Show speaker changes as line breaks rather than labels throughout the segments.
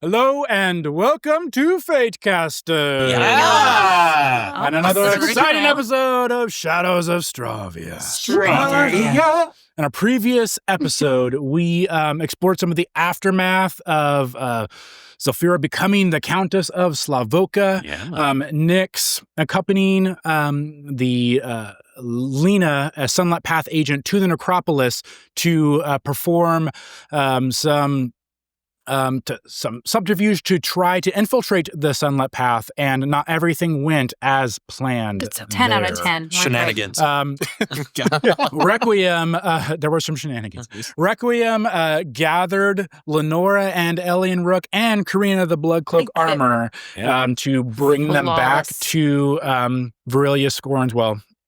Hello and welcome to Fatecaster.
Yeah!
And another exciting episode of Shadows of Stravia. In a previous episode, we explored some of the aftermath of Zelphira becoming the Countess of Slavoka. Nyx accompanying the Lena, a Sunlight Path agent, to the necropolis to perform some subterfuge to try to infiltrate the Sunlight Path, and not everything went as planned.
It's a 10 out of 10.
Shenanigans.
Requiem, there were some shenanigans. Requiem gathered Lenora and Elian Rook and Karina the Blood Cloak armor to bring them back to Virilia Scorn's,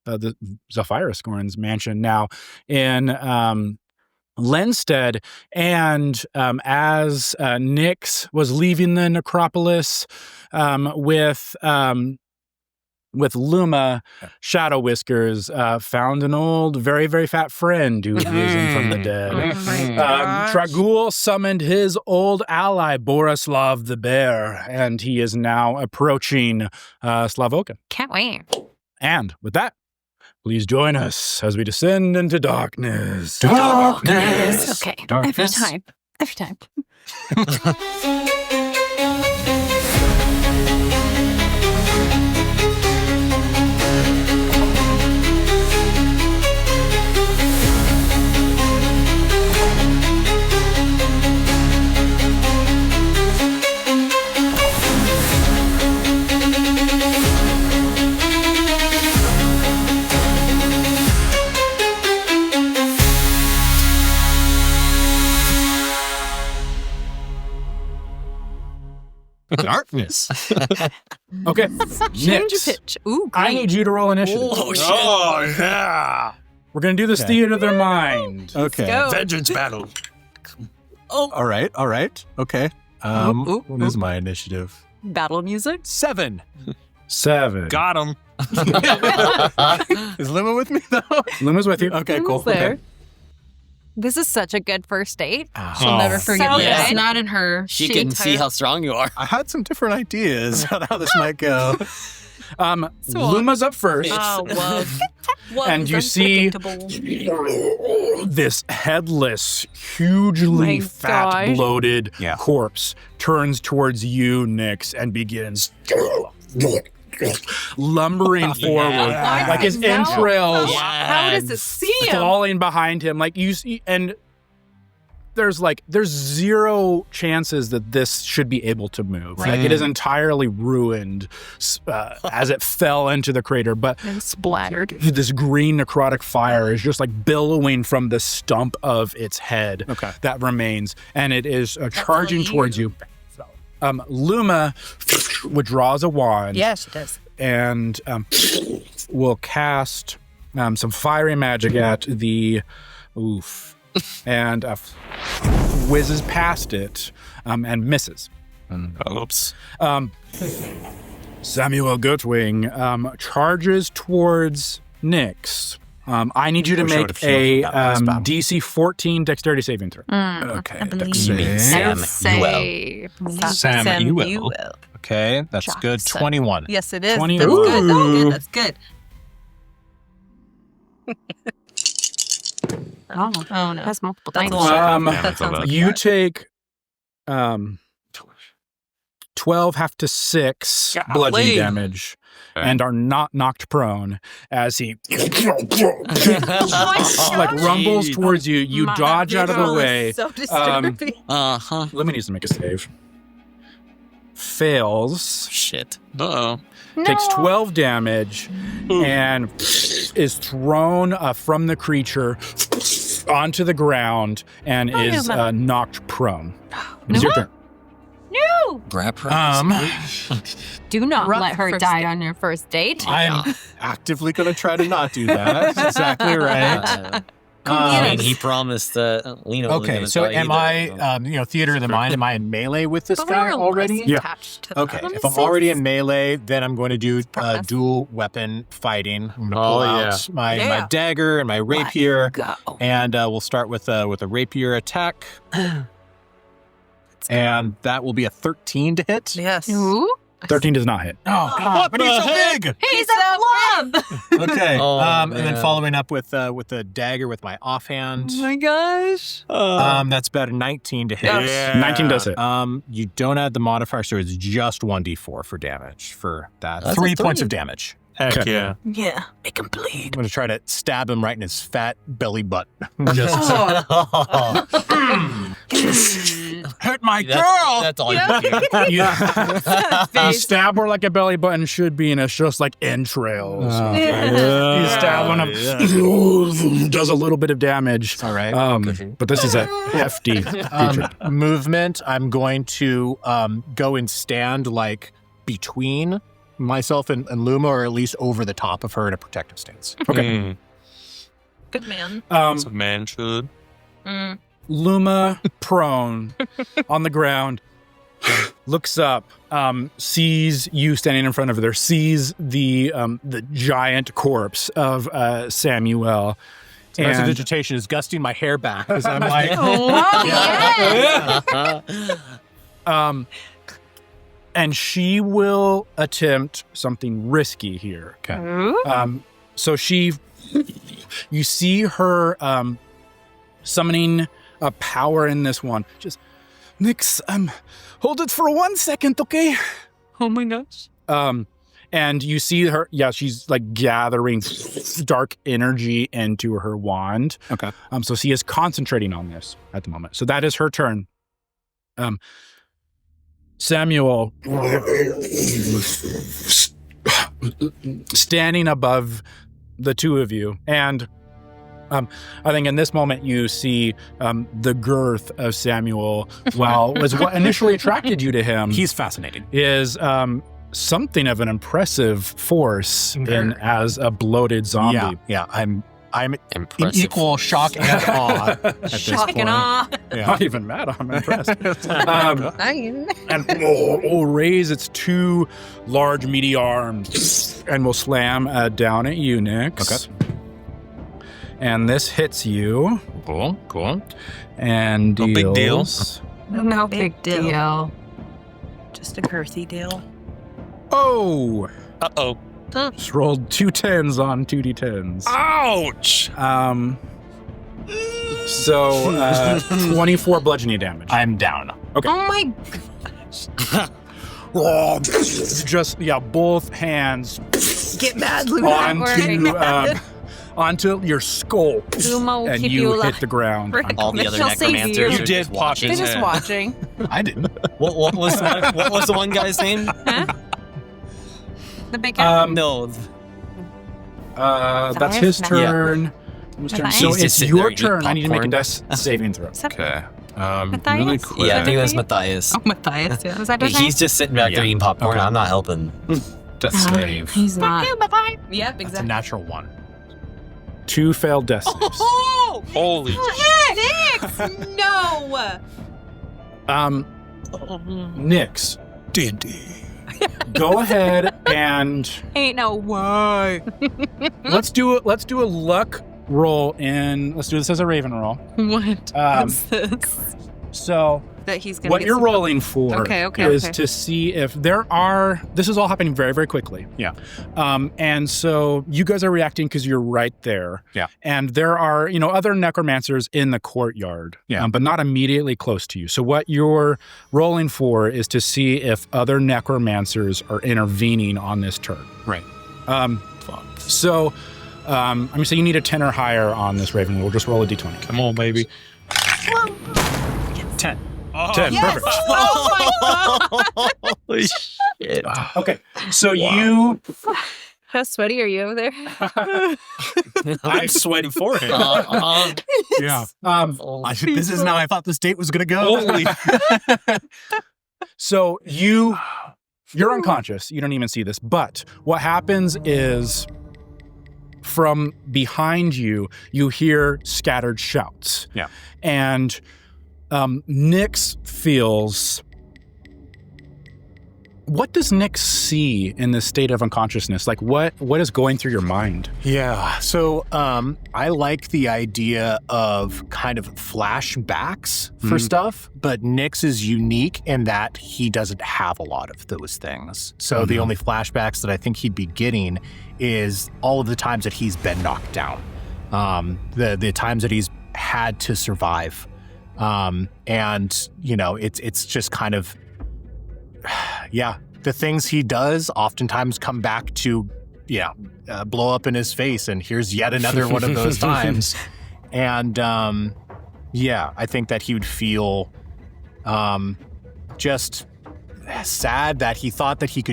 the Zelphira Scorn's mansion now in Lenstead. And as Nyx was leaving the necropolis with Luma, Shadow Whiskers found an old, very, very fat friend who was risen from the dead. Traghoul summoned his old ally, Borislav the Bear, and he is now approaching Slavoka.
Can't wait.
And with that, please join us as we descend into darkness.
Darkness. Okay.
Darkness.
Every time.
Darkness.
Okay.
Change
Nyx,
pitch. Ooh, great.
I need you to roll initiative.
Oh, shit. Oh, yeah.
We're going to do this theater of their mind.
Okay.
Go.
Vengeance battle.
All right. Okay. What is my initiative?
Battle music.
7.
7.
Got him.
Is Lima with me though?
Luma's with you.
Okay, cool.
Almost there.
Okay.
This is such a good first date.
She'll
never forget
So
this.
it's not in her.
She can see how strong you are.
I had some different ideas on how this might go.
Luma's up first.
Whoa.
And you see this headless, hugely
My
fat,
gosh.
bloated
Yeah.
corpse turns towards you, Nyx, and begins lumbering forward, like his entrails
How does it see him?
falling behind him. Like you see, and there's zero chances that this should be able to move. Like it is entirely ruined as it fell into the crater. But
And splattered.
this green necrotic fire is just like billowing from the stump of its head that remains, and it is charging towards you. Luma withdraws a wand.
Yeah, she does.
And will cast some fiery magic at the and whizzes past it and misses.
Oops.
Samuel Goatwing charges towards Nyx. I need you to
Wish I
make
would've showed
a
you that last battle.
DC 14 dexterity saving throw.
Okay.
I believe
Dex
You mean
save.
Sam.
Sam,
you
will.
will.
Okay, that's good.
Jackson.
21.
Yes, it is.
20.
That's good. Oh,
Ooh.
good. That's good. Oh no.
That's multiple
That's
times.
a lot.
Um,
That sounds like
You
that.
take 12 half to 6 bludgeoning
Golly.
damage and are not knocked prone as he rumbles towards you. You
My
dodge out of the
visual is
way.
So disturbing.
Uh-huh.
Let me need to make a save. Fails.
Shit.
Uh-oh.
Takes 12 damage and is thrown from the creature onto the ground and is knocked prone. It's your turn.
No!
Grab her.
Do not
Rough
let her
first
die
date.
on your first date.
I'm actively going to try to not do that. That's exactly right.
I mean, he promised Lena.
Okay, so am I, theater of the mind, am I in melee with this
But
guy
we're
already?
less attached to
Okay,
that.
if I'm already in melee, then I'm going to do dual weapon fighting. I'm going to pull out my dagger and my rapier,
Go.
and we'll start with a rapier attack. And that will be a 13 to hit.
Yes.
Ooh.
13 does not hit.
Oh, God, but he's so big.
He's a blob.
Okay.
Oh,
and then
man.
following up with the dagger with my offhand.
Oh my gosh.
That's about a 19 to hit.
Yeah.
19 does hit.
You don't add the modifier, so it's just 1d4 for damage for that.
That's
3
a
points
three.
of damage.
Heck
Okay.
yeah.
Yeah. Make him bleed.
I'm going to try to stab him right in his fat belly button.
Just
hurt my
That's all you do.
you stab her like a belly button should be, and it's just like entrails. You stab one of does a little bit of damage.
All right.
But this is a hefty creature.
Movement, I'm going to go and stand like between myself and Luma, or at least over the top of her in a protective stance.
Okay.
Good man.
As a man should.
Luma prone on the ground, looks up, sees you standing in front of her, sees the giant corpse of Samuel.
Prestidigitation is gusting my hair back because I'm like,
And she will attempt something risky here.
okay.
So you see her summoning a power in this one. Just, Nix, hold it for 1 second, okay?
Oh my gosh.
And you see her, she's like gathering dark energy into her wand.
Okay.
So she is concentrating on this at the moment. So that is her turn. Samuel, standing above the two of you, and I think in this moment you see the girth of Samuel. Was what initially attracted you to him.
He's fascinating.
Is something of an impressive force as a bloated zombie.
Yeah. I'm in
Impressive.
equal shock and awe at this
Shock
point.
and awe.
Yeah.
Not even mad, I'm impressed. And will raise its two large meaty arms and will slam down at you, Nix.
Okay.
And this hits you
Cool.
and
No big deal.
deals.
No big deal.
Just a girthy deal.
Oh!
Uh-oh.
Just rolled 2 10s on 2d10s.
Ouch!
So 24 bludgeoning damage.
I'm down.
Oh my.
Just, both hands
Get mad, Luna.
onto your skull.
Luma will
And
keep
you
alive.
hit the ground.
All the other
She'll save
necromancers
you.
are
You
just
did pop
watching.
his
They're just
head.
watching.
I didn't.
What was the one guy's name?
The big guy.
No.
That's his turn. Whose turn?
Matthias?
So
He's just
it's
sitting there
your
eating
turn. I need to make a
popcorn.
death saving throw.
Okay.
Matthias?
Really quick.
Yeah, I think it was
Okay.
Matthias.
Oh, Matthias. Yeah.
Was that his name?
He's just sitting back there eating popcorn. I'm not helping.
Death save.
He's not.
Yep,
That's a
exactly.
natural 1.
2 failed death saves.
Oh!
Holy
Nix! No!
Nix, go ahead and
Ain't no way.
let's do a luck roll in. Let's do this as a Raven roll.
What? What's this?
So
That he's gonna
what
get
you're
some-
rolling for
Okay,
is
okay.
to see if there are. This is all happening very, very quickly.
Yeah.
And so you guys are reacting because you're right there.
Yeah.
And there are, other necromancers in the courtyard.
Yeah.
But not immediately close to you. So what you're rolling for is to see if other necromancers are intervening on this turn.
Right.
So, so you need a 10 or higher on this Raven. We'll just roll a d20.
Come on, baby.
10.
10, perfect.
Holy
Shit.
Okay, so you.
How sweaty are you over there?
I'm sweating for him.
Yeah.
This isn't how I thought this date was going to go.
Holy.
So you're unconscious. You don't even see this. But what happens is from behind you, you hear scattered shouts.
Yeah.
And Nix feels what does Nick see in this state of unconsciousness? Like, what is going through your mind?
Yeah. So I like the idea of kind of flashbacks for stuff, but Nyx is unique in that he doesn't have a lot of those things. So the only flashbacks that I think he'd be getting is all of the times that he's been knocked down, the times that he's had to survive. And, you know, it's just kind of, yeah, the things he does oftentimes come back to, blow up in his face. And here's yet another one of those times. And, I think that he would feel just sad that he thought that he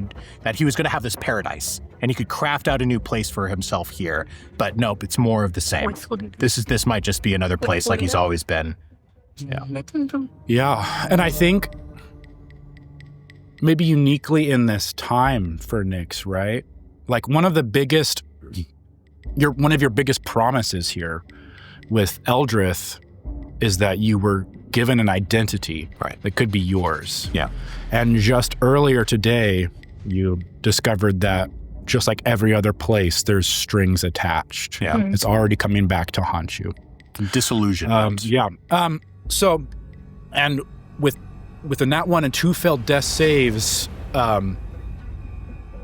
was going to have this paradise and he could craft out a new place for himself here. But nope, it's more of the same. This might just be another place like he's always been.
Yeah. And I think maybe uniquely in this time for Nyx, right? Like one of your biggest promises here with Eldrith is that you were given an identity that could be yours.
Yeah.
And just earlier today, you discovered that just like every other place, there's strings attached.
Yeah.
It's already coming back to haunt you.
Disillusionment.
So, and with a nat 1 and 2 failed death saves,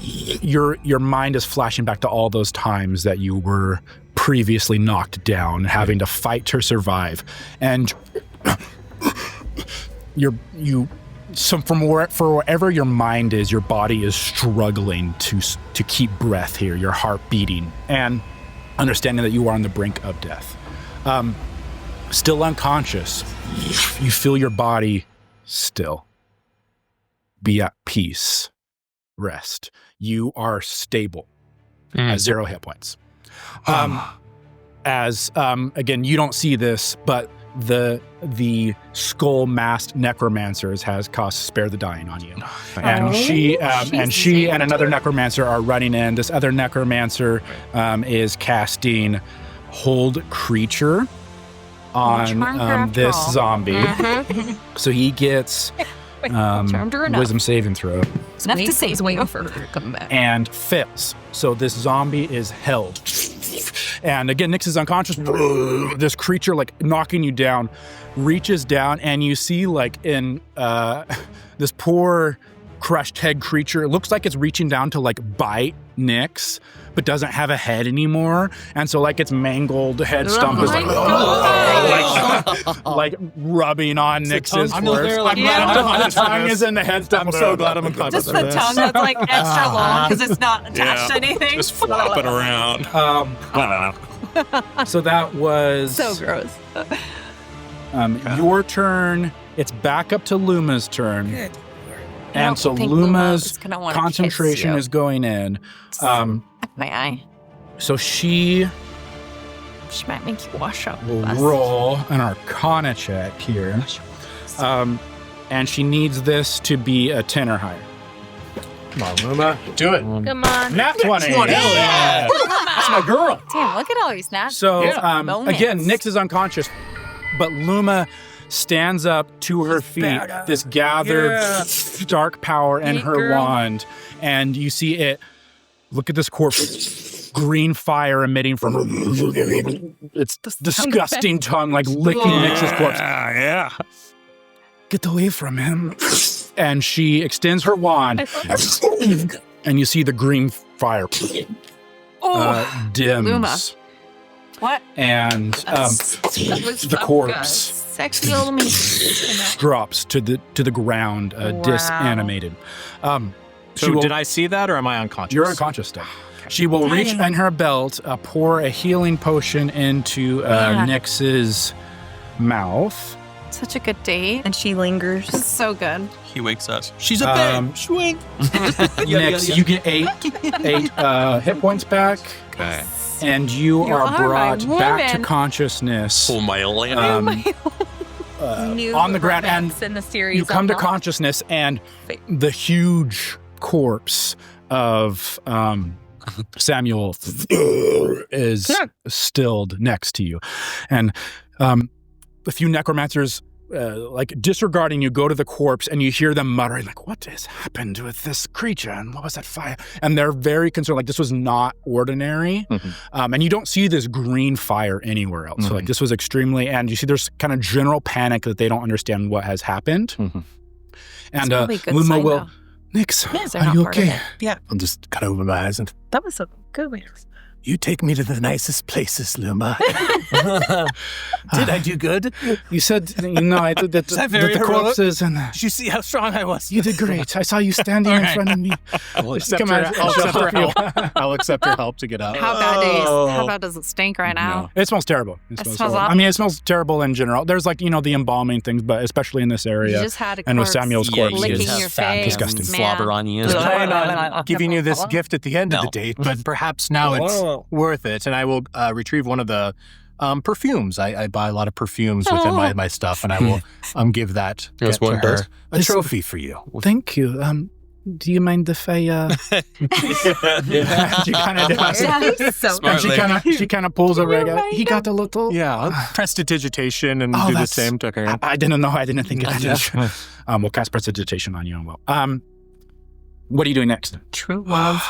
your mind is flashing back to all those times that you were previously knocked down, having to fight to survive, and for wherever your mind is, your body is struggling to keep breath here, your heart beating, and understanding that you are on the brink of death. Still unconscious, you feel your body still. Be at peace. Rest. You are stable at 0 hit points. Again, you don't see this, but the skull-masked necromancers has cast Spare the Dying on you. And she and another necromancer are running in. This other necromancer is casting Hold Creature on this zombie. So he gets wisdom saving throw.
It's enough to save me for coming back.
And fails. So this zombie is held. And again, Nyx is unconscious. This creature, like knocking you down, reaches down, and you see, like, in this poor crushed head creature, it looks like it's reaching down to like bite Nyx, but doesn't have a head anymore. And so like its mangled head stump is like rubbing on Nyx's corpse. The tongue is in the head stump.
I'm so glad I'm unconscious.
Just the tongue that's like extra long because it's not attached to anything.
Just flopping around.
So that was
So gross.
your turn. It's back up to Luma's turn. And so
think Luma
Luma's
is gonna wanna
concentration
kiss you.
is going in.
My eye.
So she
She might make you wash up.
will
us.
roll an Arcana check here. And she needs this to be a 10 or higher.
Come on, Luma. Do it.
Come on.
Nat 20.
Yeah. That's my girl.
Damn, look at all these snaps.
So
moments.
again, Nyx is unconscious, but Luma stands up to her feet, this gathered dark power in
Hey,
her
girl.
wand, and you see it. Look at this corpse, green fire emitting from her. It's disgusting tongue, like licking Nyx's corpse.
Yeah.
Get away from him. And she extends her wand, and you see the green fire dims.
Luma. What?
And the corpse
Sexy old me.
drops to the ground, disanimated.
So did I see that, or am I unconscious?
You're unconscious still. She will reach in her belt, pour a healing potion into Nyx's mouth.
Such a good date.
And she lingers.
It's so good.
He wakes us.
She's a babe. Swing.
Nyx, you get eight hit points back,
Okay.
and you are
are my
brought back to
woman.
consciousness
Pull my lamp.
on the ground, and
in the series.
you come to
I'm not-
consciousness, and the huge corpse of Samuel is stilled next to you. And a few necromancers like disregarding you, go to the corpse and you hear them muttering like, what has happened with this creature and what was that fire? And they're very concerned, like this was not ordinary. And you don't see this green fire anywhere else. So like this was extremely, and you see there's kind of general panic that they don't understand what has happened. And Luma will, Nix, are you okay?
Yeah. I'll just cut over my eyes and,
That was a good way.
you take me to the nicest places, Luma. Did I do good?
You said, that the corpses and...
Did you see how strong I was?
You did great. I saw you standing in front of me.
I'll accept her help. I'll accept her help to get out.
How bad does it stink right now?
It smells terrible. It smells
smells
horrible.
awful.
I mean, it smells terrible in general. There's like, the embalming things, but especially in this area.
You just had a
and with
corpse
Samuel's corpse.
licking
just have
your
fat
face.
Disgusting.
slobber on you.
I was planning on giving you this gift at the end of the date, but perhaps now it's worth it. And I will retrieve one of the perfumes. I buy a lot of perfumes within my stuff, and I will give that
Yes,
gift to
one
her.
does.
A trophy for you.
Thank you. Do you mind if I... She kind of does.
Smart lady.
She kind of pulls a rag out. He got a little...
Yeah, prestidigitation and do the same to her.
I didn't know. I didn't think of that. We'll cast prestidigitation on you and we'll... what are you doing next?
True love.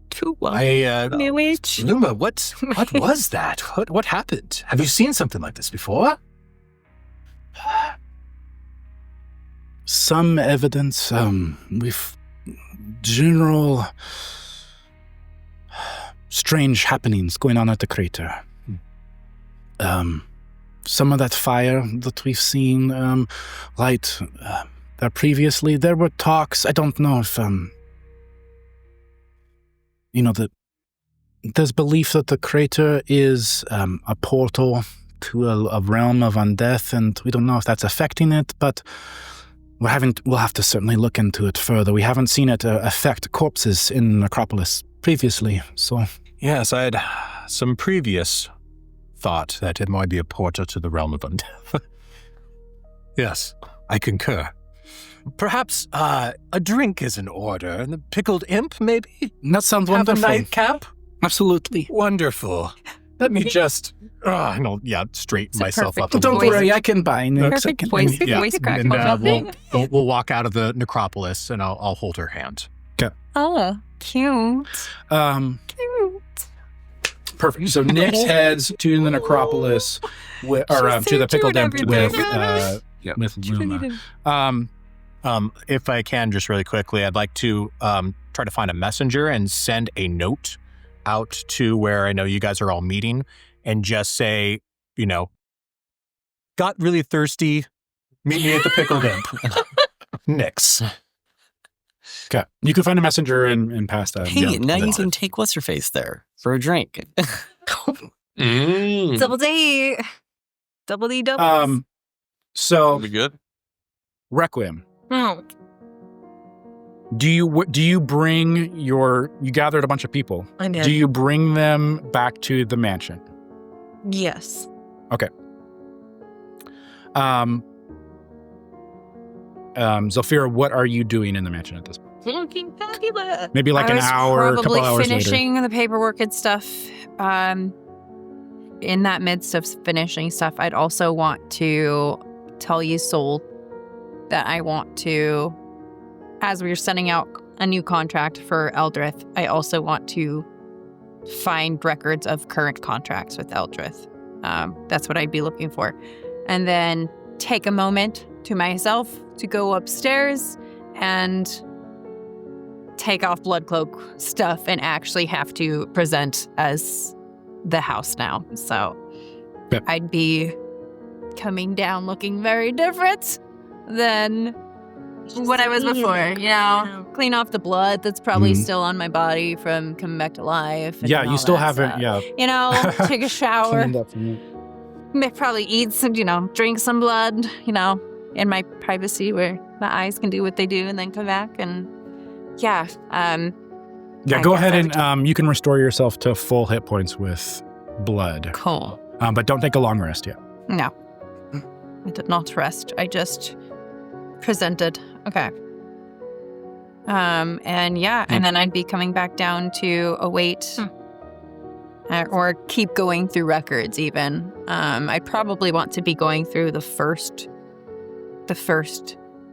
True love. New age.
Luma, what was that? What happened? Have you seen something like this before?
Some evidence with general strange happenings going on at the crater. Some of that fire that we've seen light there previously, there were talks. I don't know if there's belief that the crater is a portal to a realm of undeath, and we don't know if that's affecting it, but we'll have to certainly look into it further. We haven't seen it affect corpses in Necropolis previously, so...
Yes, I had some previous thought that it might be a portal to the realm of undeath. Yes, I concur. Perhaps a drink is in order, and the pickled imp, maybe?
That sounds
Have
wonderful.
a nightcap?
Absolutely.
Wonderful. Let me just... straighten myself up a
Don't
little.
worry, I can buy Nix. I
Perfect
can-
voice
Yeah.
crack.
And we'll walk out of the necropolis, and I'll hold her hand.
Oh, cute. Cute.
Perfect. So Nix heads to the necropolis, to the pickled imp with Luma.
If I can, just really quickly, I'd like to try to find a messenger and send a note out to where I know you guys are all meeting, and just say, got really thirsty, meet me at the pickled imp. Nix.
Okay. You can find a messenger and pass that.
Hey, now you can take what's-her-face there for a drink.
Double D. Double D double.
So
Be good.
Requiem.
Oh.
Do you bring you gathered a bunch of people.
I did.
Do you bring them back to the mansion?
Yes.
Okay. Zelphira, what are you doing in the mansion at this point?
Looking fabulous.
Maybe like an hour, a couple
probably
hours later.
finishing the paperwork and stuff. In that midst of finishing stuff, I'd also want to tell you, Soul, that I want to, as we're sending out a new contract for Eldrith, I also want to find records of current contracts with Eldrith. That's what I'd be looking for. And then take a moment to myself to go upstairs and take off Blood Cloak stuff and actually have to present as the house now. So
Yep.
I'd be coming down looking very different than what I was before, clean off the blood that's probably still on my body from coming back to life. And
Yeah,
all
you still
that
haven't.
stuff.
Yeah.
Take a shower,
Cleaned up from it.
probably eat some, drink some blood, in my privacy where my eyes can do what they do and then come back and
Yeah,
I
go
guess
ahead
I would
and you can restore yourself to full hit points with blood.
cool.
But don't take a long rest yet.
No. I did not rest. I just presented. Okay. And then I'd be coming back down to await or keep going through records even. I'd probably want to be going through the first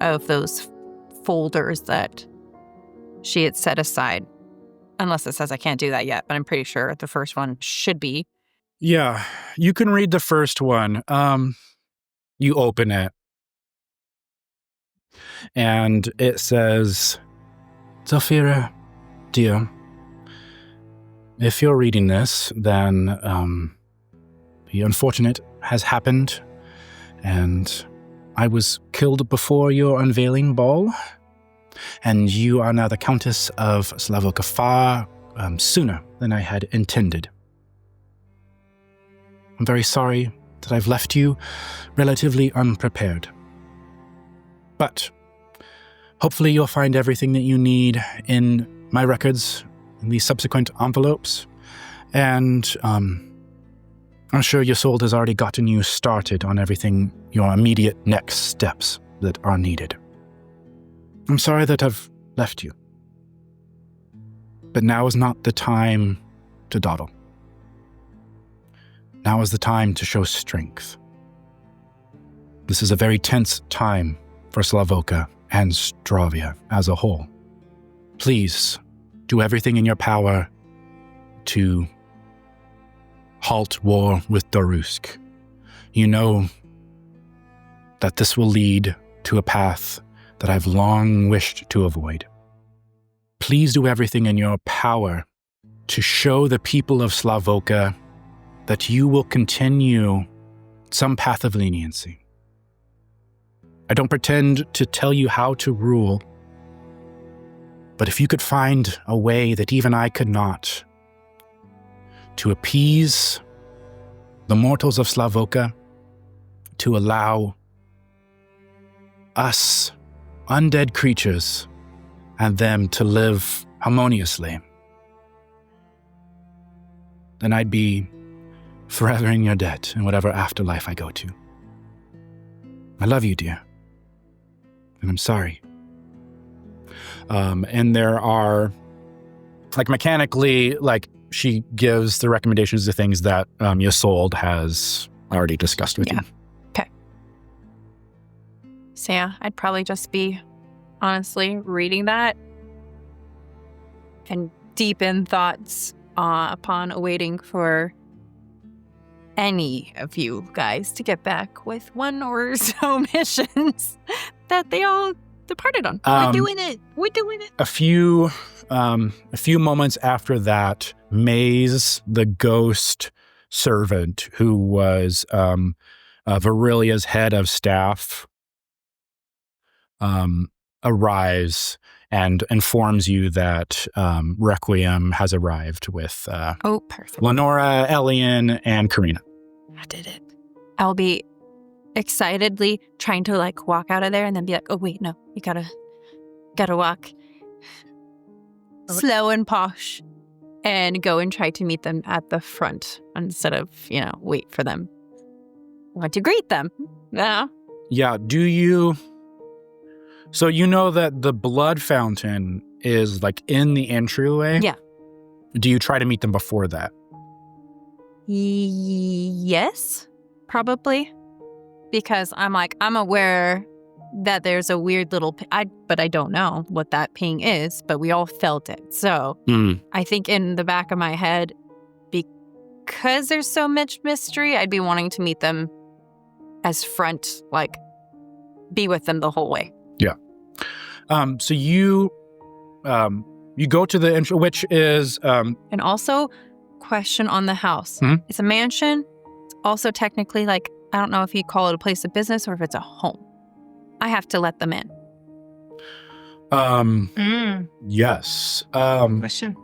of those folders that she had set aside. Unless it says I can't do that yet, but I'm pretty sure the first one should be.
Yeah, you can read the first one. You open it, and it says, Zelphira, dear, if you're reading this, then the unfortunate has happened, and I was killed before your unveiling ball, and you are now the Countess of Slavoka far sooner than I had intended. I'm very sorry that I've left you relatively unprepared. But hopefully you'll find everything that you need in my records, in the subsequent envelopes, and I'm sure your soul has already gotten you started on everything, your immediate next steps that are needed. I'm sorry that I've left you. But now is not the time to dawdle. Now is the time to show strength. This is a very tense time for Slavoka and Stravia as a whole. Please do everything in your power to halt war with Darusk. You know that this will lead to a path that I've long wished to avoid. Please do everything in your power to show the people of Slavoka that you will continue some path of leniency. I don't pretend to tell you how to rule, but if you could find a way that even I could not, to appease the mortals of Slavoka, to allow us, undead creatures, and them to live harmoniously, then I'd be forever in your debt in whatever afterlife I go to. I love you, dear. And I'm sorry. And there are, mechanically, she gives the recommendations to things that Ysolde has already discussed with you.
Okay. So yeah, I'd probably just be, honestly, reading that and deep in thoughts upon awaiting for any of you guys to get back with one or so missions that they all departed on. We're doing it.
A few moments after that, Maze, the ghost servant who was Virilia's head of staff, arrives and informs you that Requiem has arrived with
perfect.
Lenora, Elian, and Karina.
I did it. I'll be excitedly trying to walk out of there and then be like, oh wait, no, you gotta walk slow and posh and go and try to meet them at the front instead of, wait for them. I want to greet them. Yeah.
Yeah, do you... So you know that the blood fountain is in the entryway?
Yeah.
Do you try to meet them before that?
Yes, probably. Because I'm aware that there's a weird little, but I don't know what that ping is, but we all felt it. So I think in the back of my head, because there's so much mystery, I'd be wanting to meet them as front, be with them the whole way.
Yeah. So you go to the entry, which is...
And also, question on the house.
Mm-hmm.
It's a mansion. It's also technically, I don't know if you call it a place of business or if it's a home. I have to let them in.
Yes.
Question.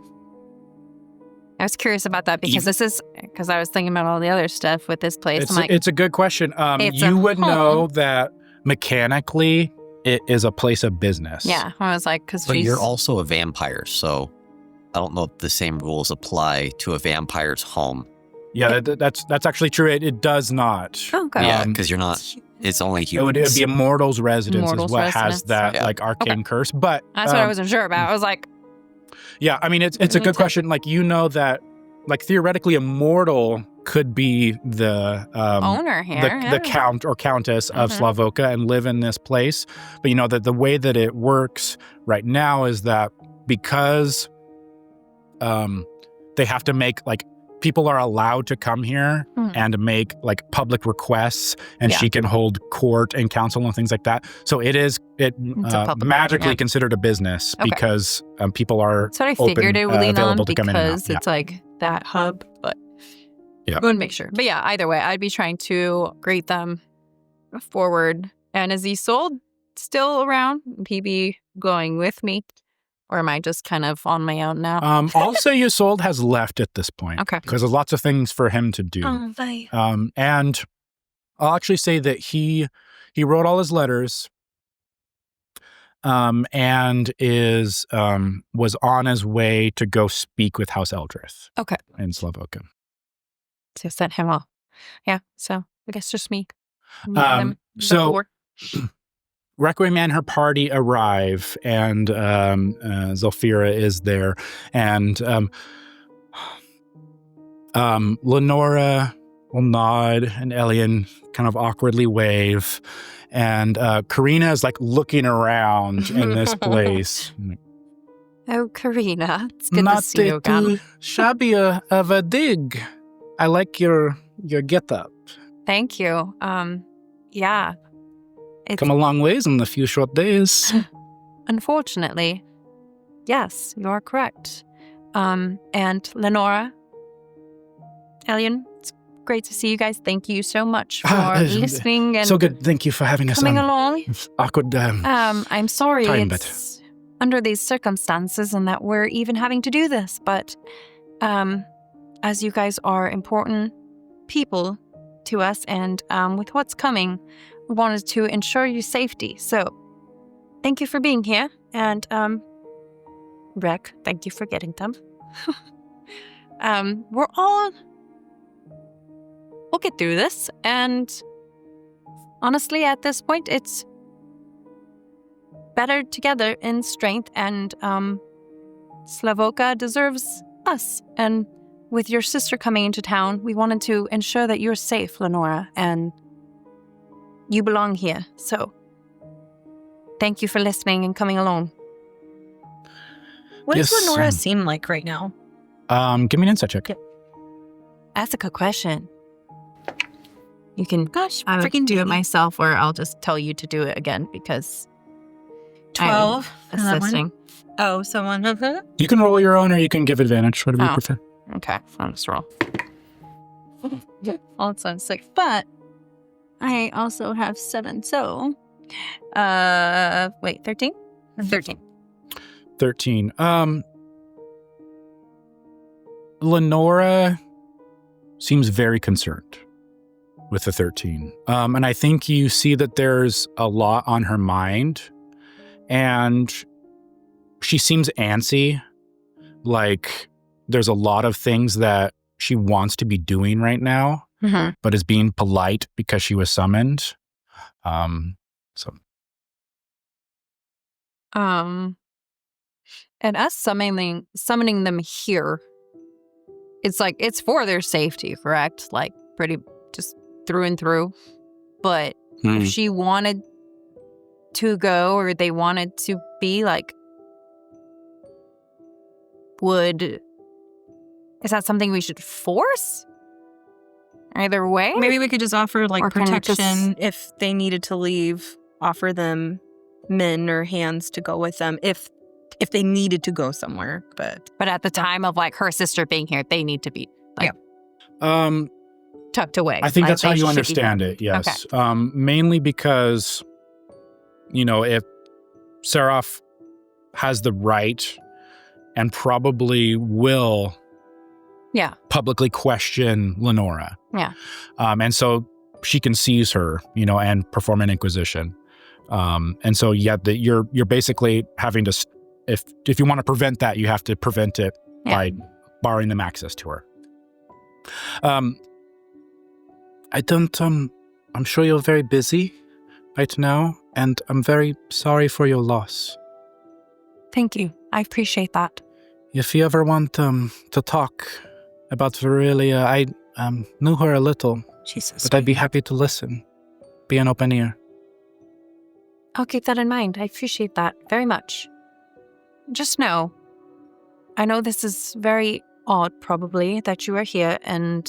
I was curious about that because I was thinking about all the other stuff with this place.
It's a good question. You would know that mechanically it is a place of business.
Yeah, I was because
But you're also a vampire, so I don't know if the same rules apply to a vampire's home.
Yeah, that's actually true. It does not.
Oh, okay.
Yeah, because you're not. It's only humans.
It would be a mortal's residence
Mortal's
is what
residence.
has that arcane curse. But
that's what I wasn't sure about. I was
yeah, I mean it's a good question. You know that like theoretically immortal could be the
owner here,
the count or countess of Slavoka and live in this place. But the way that it works right now is that because they have to make people are allowed to come here and make public requests, and she can hold court and council and things like that. So it's magically considered a business because people are
That's what I figured it would lean on because it's that hub, but I want to make sure. But yeah, either way, I'd be trying to greet them forward. And is Isolde still around? Would he be going with me? Or am I just kind of on my own now?
Also, Isolde has left at this point.
Okay.
Because there's lots of things for him to do.
Oh, bye.
And I'll actually say that he wrote all his letters and was on his way to go speak with House Eldrith.
Okay.
In Slavoka.
So sent him off. Yeah, so I guess just me.
So Requiem and her party arrive, and Zelphira is there, and Lenora will nod, and Elian kind of awkwardly wave, and Karina is looking around in this place.
Oh, Karina, it's good
Not
to see you again.
too shabby of a dig. I like your get-up.
Thank you. Yeah.
Come a long ways in a few short days.
Unfortunately, yes, you're correct. And Lenora, Elian, it's great to see you guys. Thank you so much for listening and
so good. Thank you for having us
coming along.
Awkward.
I'm sorry
time,
it's under these circumstances and that we're even having to do this, but as you guys are important people to us, and with what's coming, we wanted to ensure your safety. So, thank you for being here, and Rec, thank you for getting them. We'll get through this, and honestly, at this point, it's better together in strength, and Slavoka deserves us, and with your sister coming into town, we wanted to ensure that you're safe, Lenora, and you belong here. So, thank you for listening and coming along.
What does Lenora seem like right now?
Give me an insight check.
That's a good question. You can
freaking
do it myself, or I'll just tell you to do it again because
12
I'm assisting.
Oh, someone.
You can roll your own, or you can give advantage, whatever you prefer.
Okay, I'll just roll. Well, it's on 6, but I also have 7, so 13?
13. Lenora seems very concerned with the 13. And I think you see that there's a lot on her mind, and she seems antsy, there's a lot of things that she wants to be doing right now, but is being polite because she was summoned. And
us summoning them here, it's for their safety, correct? Pretty just through and through. But if she wanted to go, or they wanted to be is that something we should force? Either way?
Maybe we could just offer protection if they needed to leave, offer them men or hands to go with them if they needed to go somewhere. But
at the time of her sister being here, they need to be tucked away.
I think that's how you understand it, yes. Okay. Mainly because, if Seraph has the right and probably will publicly question Lenora.
Yeah.
And so she can seize her, and perform an inquisition. And so, you're basically having to, if you want to prevent that, you have to prevent it by barring them access to her. I'm sure you're very busy right now, and I'm very sorry for your loss.
Thank you. I appreciate that.
If you ever want to talk about Aurelia. I knew her a little,
Jesus.
but I'd be happy to listen. Be an open ear.
I'll keep that in mind. I appreciate that very much. Just know, I know this is very odd, probably, that you are here and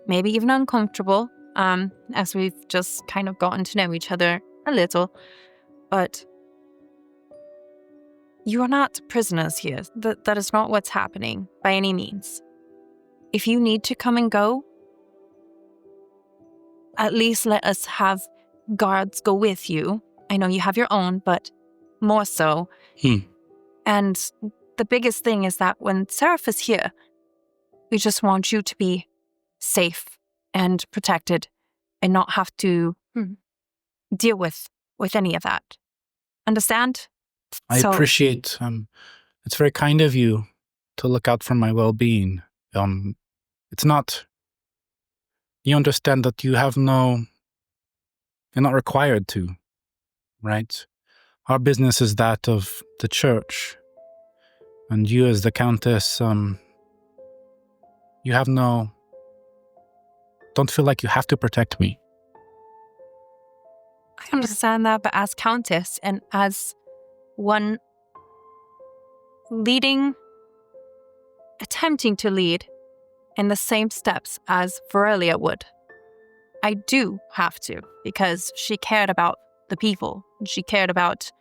maybe even uncomfortable, as we've just kind of gotten to know each other a little, but you are not prisoners here. That is not what's happening by any means. If you need to come and go, at least let us have guards go with you. I know you have your own, but more so. And the biggest thing is that when Seraph is here, we just want you to be safe and protected and not have to deal with any of that. Understand?
I appreciate, it's very kind of you to look out for my well-being. It's not, you understand that you're not required to, right? Our business is that of the church. And you as the Countess, you have don't feel like you have to protect me.
I understand that, but as Countess and as one attempting to lead in the same steps as Aurelia would, I do have to, because she cared about the people. She cared about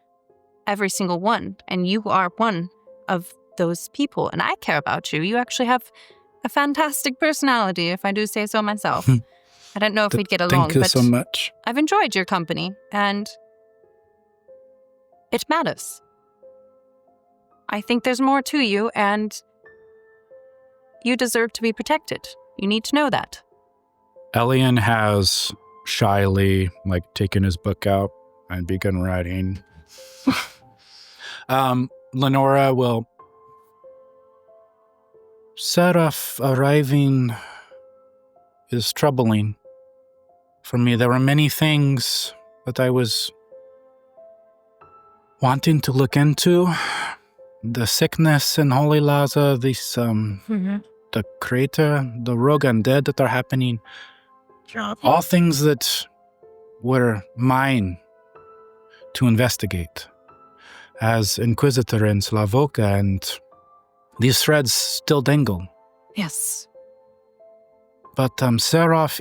every single one, and you are one of those people, and I care about you. You actually have a fantastic personality, if I do say so myself. I don't know if we'd get along,
Thank you
but
so much.
I've enjoyed your company, and it matters. I think there's more to you, and you deserve to be protected. You need to know that.
Elian has shyly, taken his book out and begun writing. Lenora will... Seraph arriving is troubling for me. There were many things that I was wanting to look into. The sickness in Holy Laza, the crater, the rogue undead that are happening. All things that were mine to investigate as Inquisitor in Slavoka, and these threads still dangle.
Yes.
But Seraph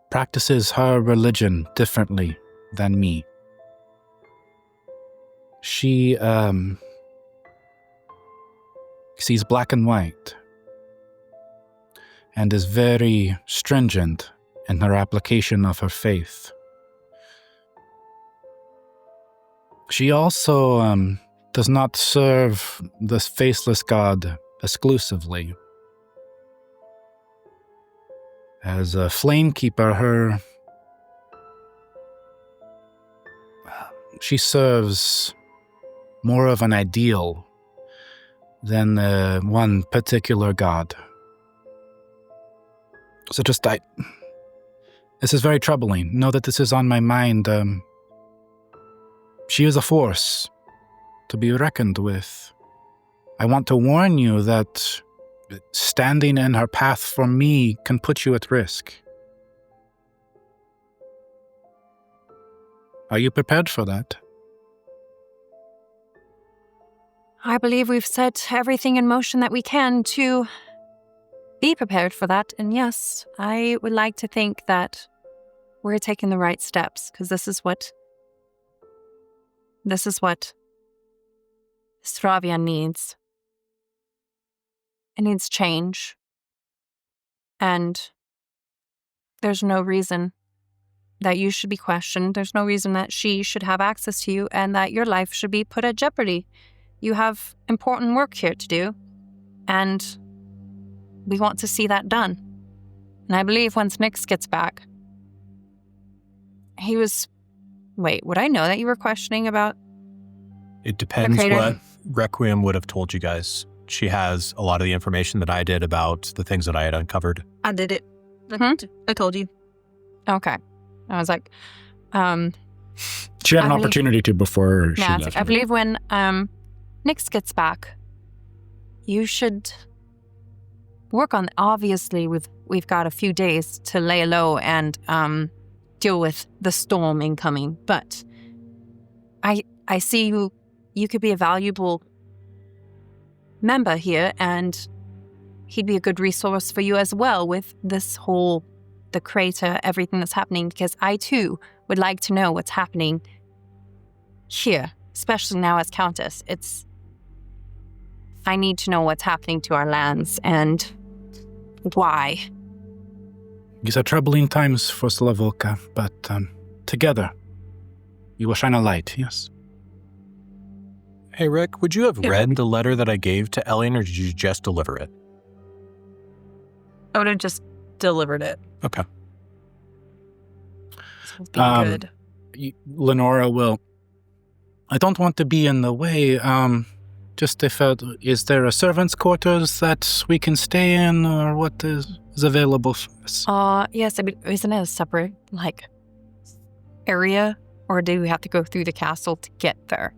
practices her religion differently than me. She sees black and white and is very stringent in her application of her faith. She also does not serve the faceless god exclusively. As a flamekeeper, she serves more of an ideal than one particular god. So this is very troubling. Know that this is on my mind. She is a force to be reckoned with. I want to warn you that standing in her path for me can put you at risk. Are you prepared for that?
I believe we've set everything in motion that we can to be prepared for that. And yes, I would like to think that we're taking the right steps, because this is what Stravia needs. It needs change. And there's no reason that you should be questioned. There's no reason that she should have access to you and that your life should be put at jeopardy. You have important work here to do, and we want to see that done. And I believe once Nyx gets back, would I know that you were questioning about?
It depends what Requiem would have told you guys. She has a lot of the information that I did about the things that I had uncovered.
I did it. I told you.
Okay. I was like,
she had an opportunity to before she left.
I believe when Nyx gets back, you should work on. Obviously, we've got a few days to lay low and deal with the storm incoming. But I see you could be a valuable member here, and he'd be a good resource for you as well with this whole, the crater, everything that's happening, because I too would like to know what's happening here, especially now as Countess. I need to know what's happening to our lands and why.
These are troubling times for Slavolka, but together we will shine a light, yes.
Hey, Rick, would you have read the letter that I gave to Elian, or did you just deliver it?
I would have just delivered it.
Okay.
So it'll be good.
Lenora will... I don't want to be in the way. Just if is there a servant's quarters that we can stay in, or what is available for us?
Yes. I mean, isn't it a separate area, or do we have to go through the castle to get there?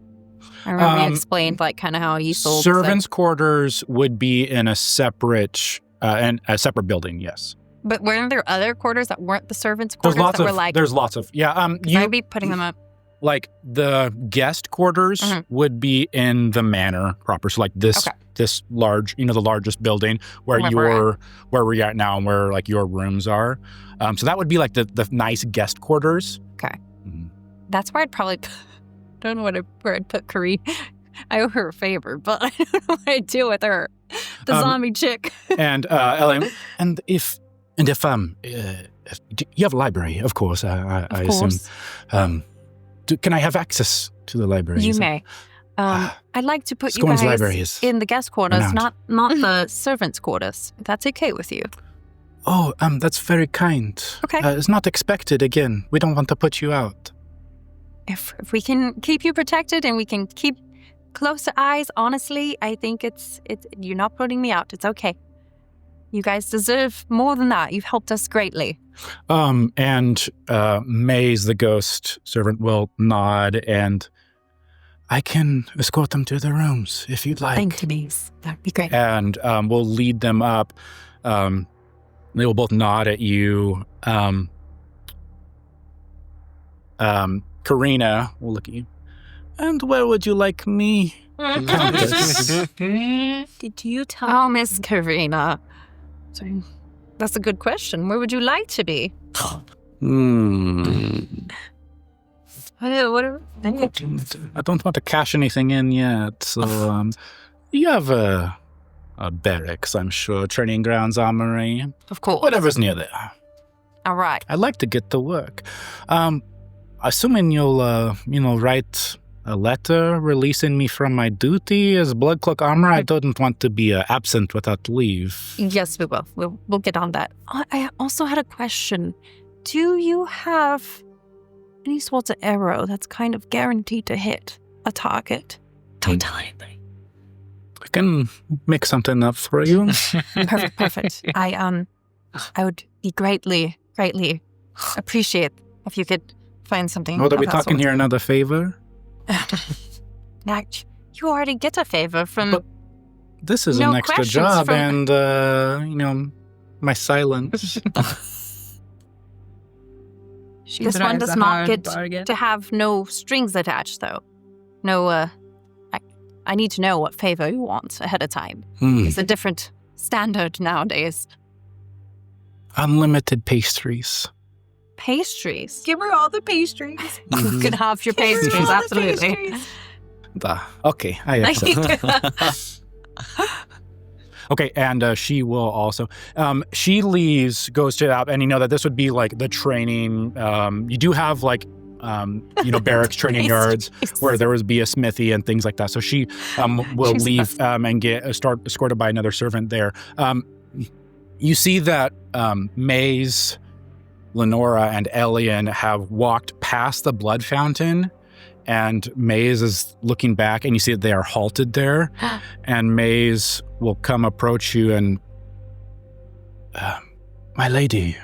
I remember you explained kind of how you sold
servants' quarters would be in a separate building. Yes.
But weren't there other quarters that weren't the servants' quarters
There's lots of
I'd be putting them up.
Like the guest quarters would be in the manor proper. So this large, the largest building where where we're at now and where your rooms are. So that would be the nice guest quarters.
Okay. Mm-hmm. That's where I'd probably, don't know where I'd put Karine. I owe her a favor, but I don't know what I'd do with her. The zombie chick.
And Ellen, and if you have a library, of course, I assume. Can I have access to the library?
You may. I'd like to put you guys
libraries
in the guest quarters, not the servants' quarters. If that's okay with you.
Oh, that's very kind.
Okay.
It's not expected again. We don't want to put you out.
If we can keep you protected and we can keep closer eyes, honestly, I think it's you're not putting me out. It's okay. You guys deserve more than that. You've helped us greatly.
And Maze, the ghost servant, will nod, and I can escort them to their rooms if you'd like.
Thank you, Maze. That'd be great.
And we'll lead them up. They will both nod at you. Karina will look at you. And where would you like me, Countess?
Did you tell?
Oh, Miss Karina. Sorry. That's a good question. Where would you like to be? What
I don't want to cash anything in yet, so you have a barracks, I'm sure, training grounds, armory.
Of course.
Whatever's near there.
All right.
I'd like to get to work. Assuming you'll, write a letter releasing me from my duty as Blood Cloak armor. I don't want to be absent without leave.
Yes, we will. We'll get on that. I also had a question. Do you have any sorts of arrow that's kind of guaranteed to hit a target?
Totally.
I can make something up for you.
Perfect. I would be greatly appreciate if you could find something.
Are we talking here another favor?
You already get a favor from...
But this is an extra job and, my silence.
This one does not get to have no strings attached, though. No, I need to know what favor you want ahead of time. It's a different standard nowadays.
Unlimited pastries.
Pastries?
Give her all the pastries.
You can have your pastries, absolutely.
Okay, I accept. Okay, and she will also. She leaves, goes to out, and you know that this would be the training. You do have barracks training yards where there would be a smithy and things like that. So she will leave and start escorted by another servant there. You see that Maze, Lenora, and Elian have walked past the blood fountain, and Maze is looking back, and you see that they are halted there, and Maze will approach you and, my lady,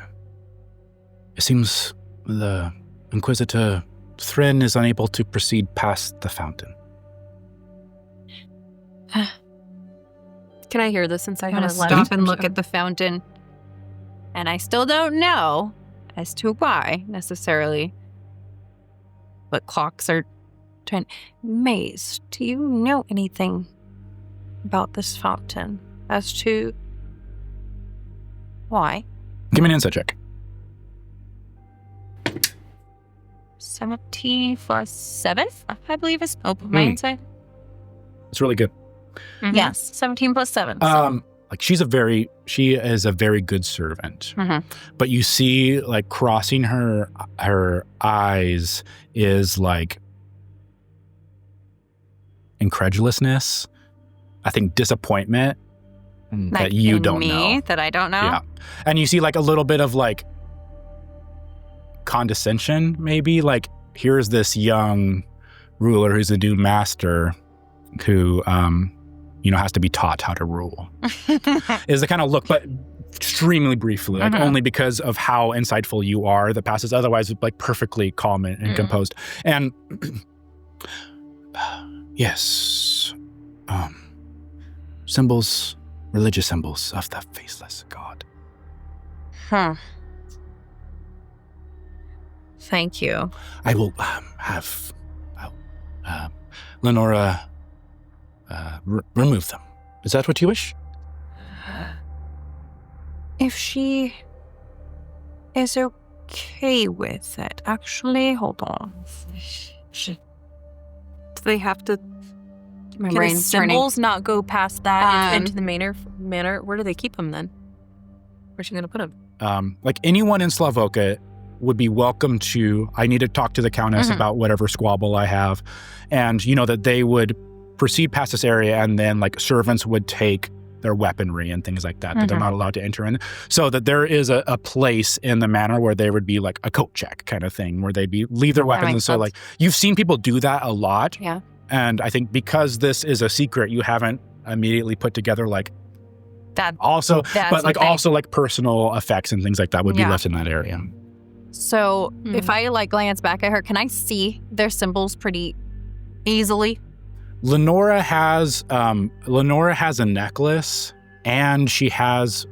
it seems the Inquisitor Thren is unable to proceed past the fountain.
Can I hear this since I
I'm going
have
to
a
stop and look at the fountain. And I still don't know as to why, necessarily. But clocks are trying... Maze, do you know anything about this fountain as to why?
Give me an insight check.
17 plus 7, I believe is my insight.
It's really good.
Mm-hmm. Yes, 17 plus 7.
Like she is a very good servant.
Mm-hmm.
But you see, like crossing her eyes is like incredulousness. I think disappointment that you don't know.
That I don't know.
Yeah, and you see like a little bit of like condescension, maybe like here's this young ruler who's a new master who has to be taught how to rule. Is the kind of look, but extremely briefly, like only because of how insightful you are that passes. Otherwise, like perfectly calm and composed. And yes, symbols, religious symbols of the faceless god.
Huh. Thank you.
I will have Lenora remove them. Is that what you wish?
If she is okay with it, actually, hold on.
Do they have to?
My
Can the
brain's turning.
symbols not go past that into the manor? Where do they keep them then? Where's she going to put them?
Like anyone in Slavoka would be welcome to, I need to talk to the Countess about whatever squabble I have. And that they would proceed past this area and then like servants would take their weaponry and things like that they're not allowed to enter in. So that there is a place in the manor where there would be like a coat check kind of thing where they'd leave their weapons. And so like you've seen people do that a lot.
Yeah.
And I think because this is a secret, you haven't immediately put together like
that
also, but like
okay.
also like personal effects and things like that would be left in that area.
So if I like glance back at her, can I see their symbols pretty easily?
Lenora has a necklace, and she has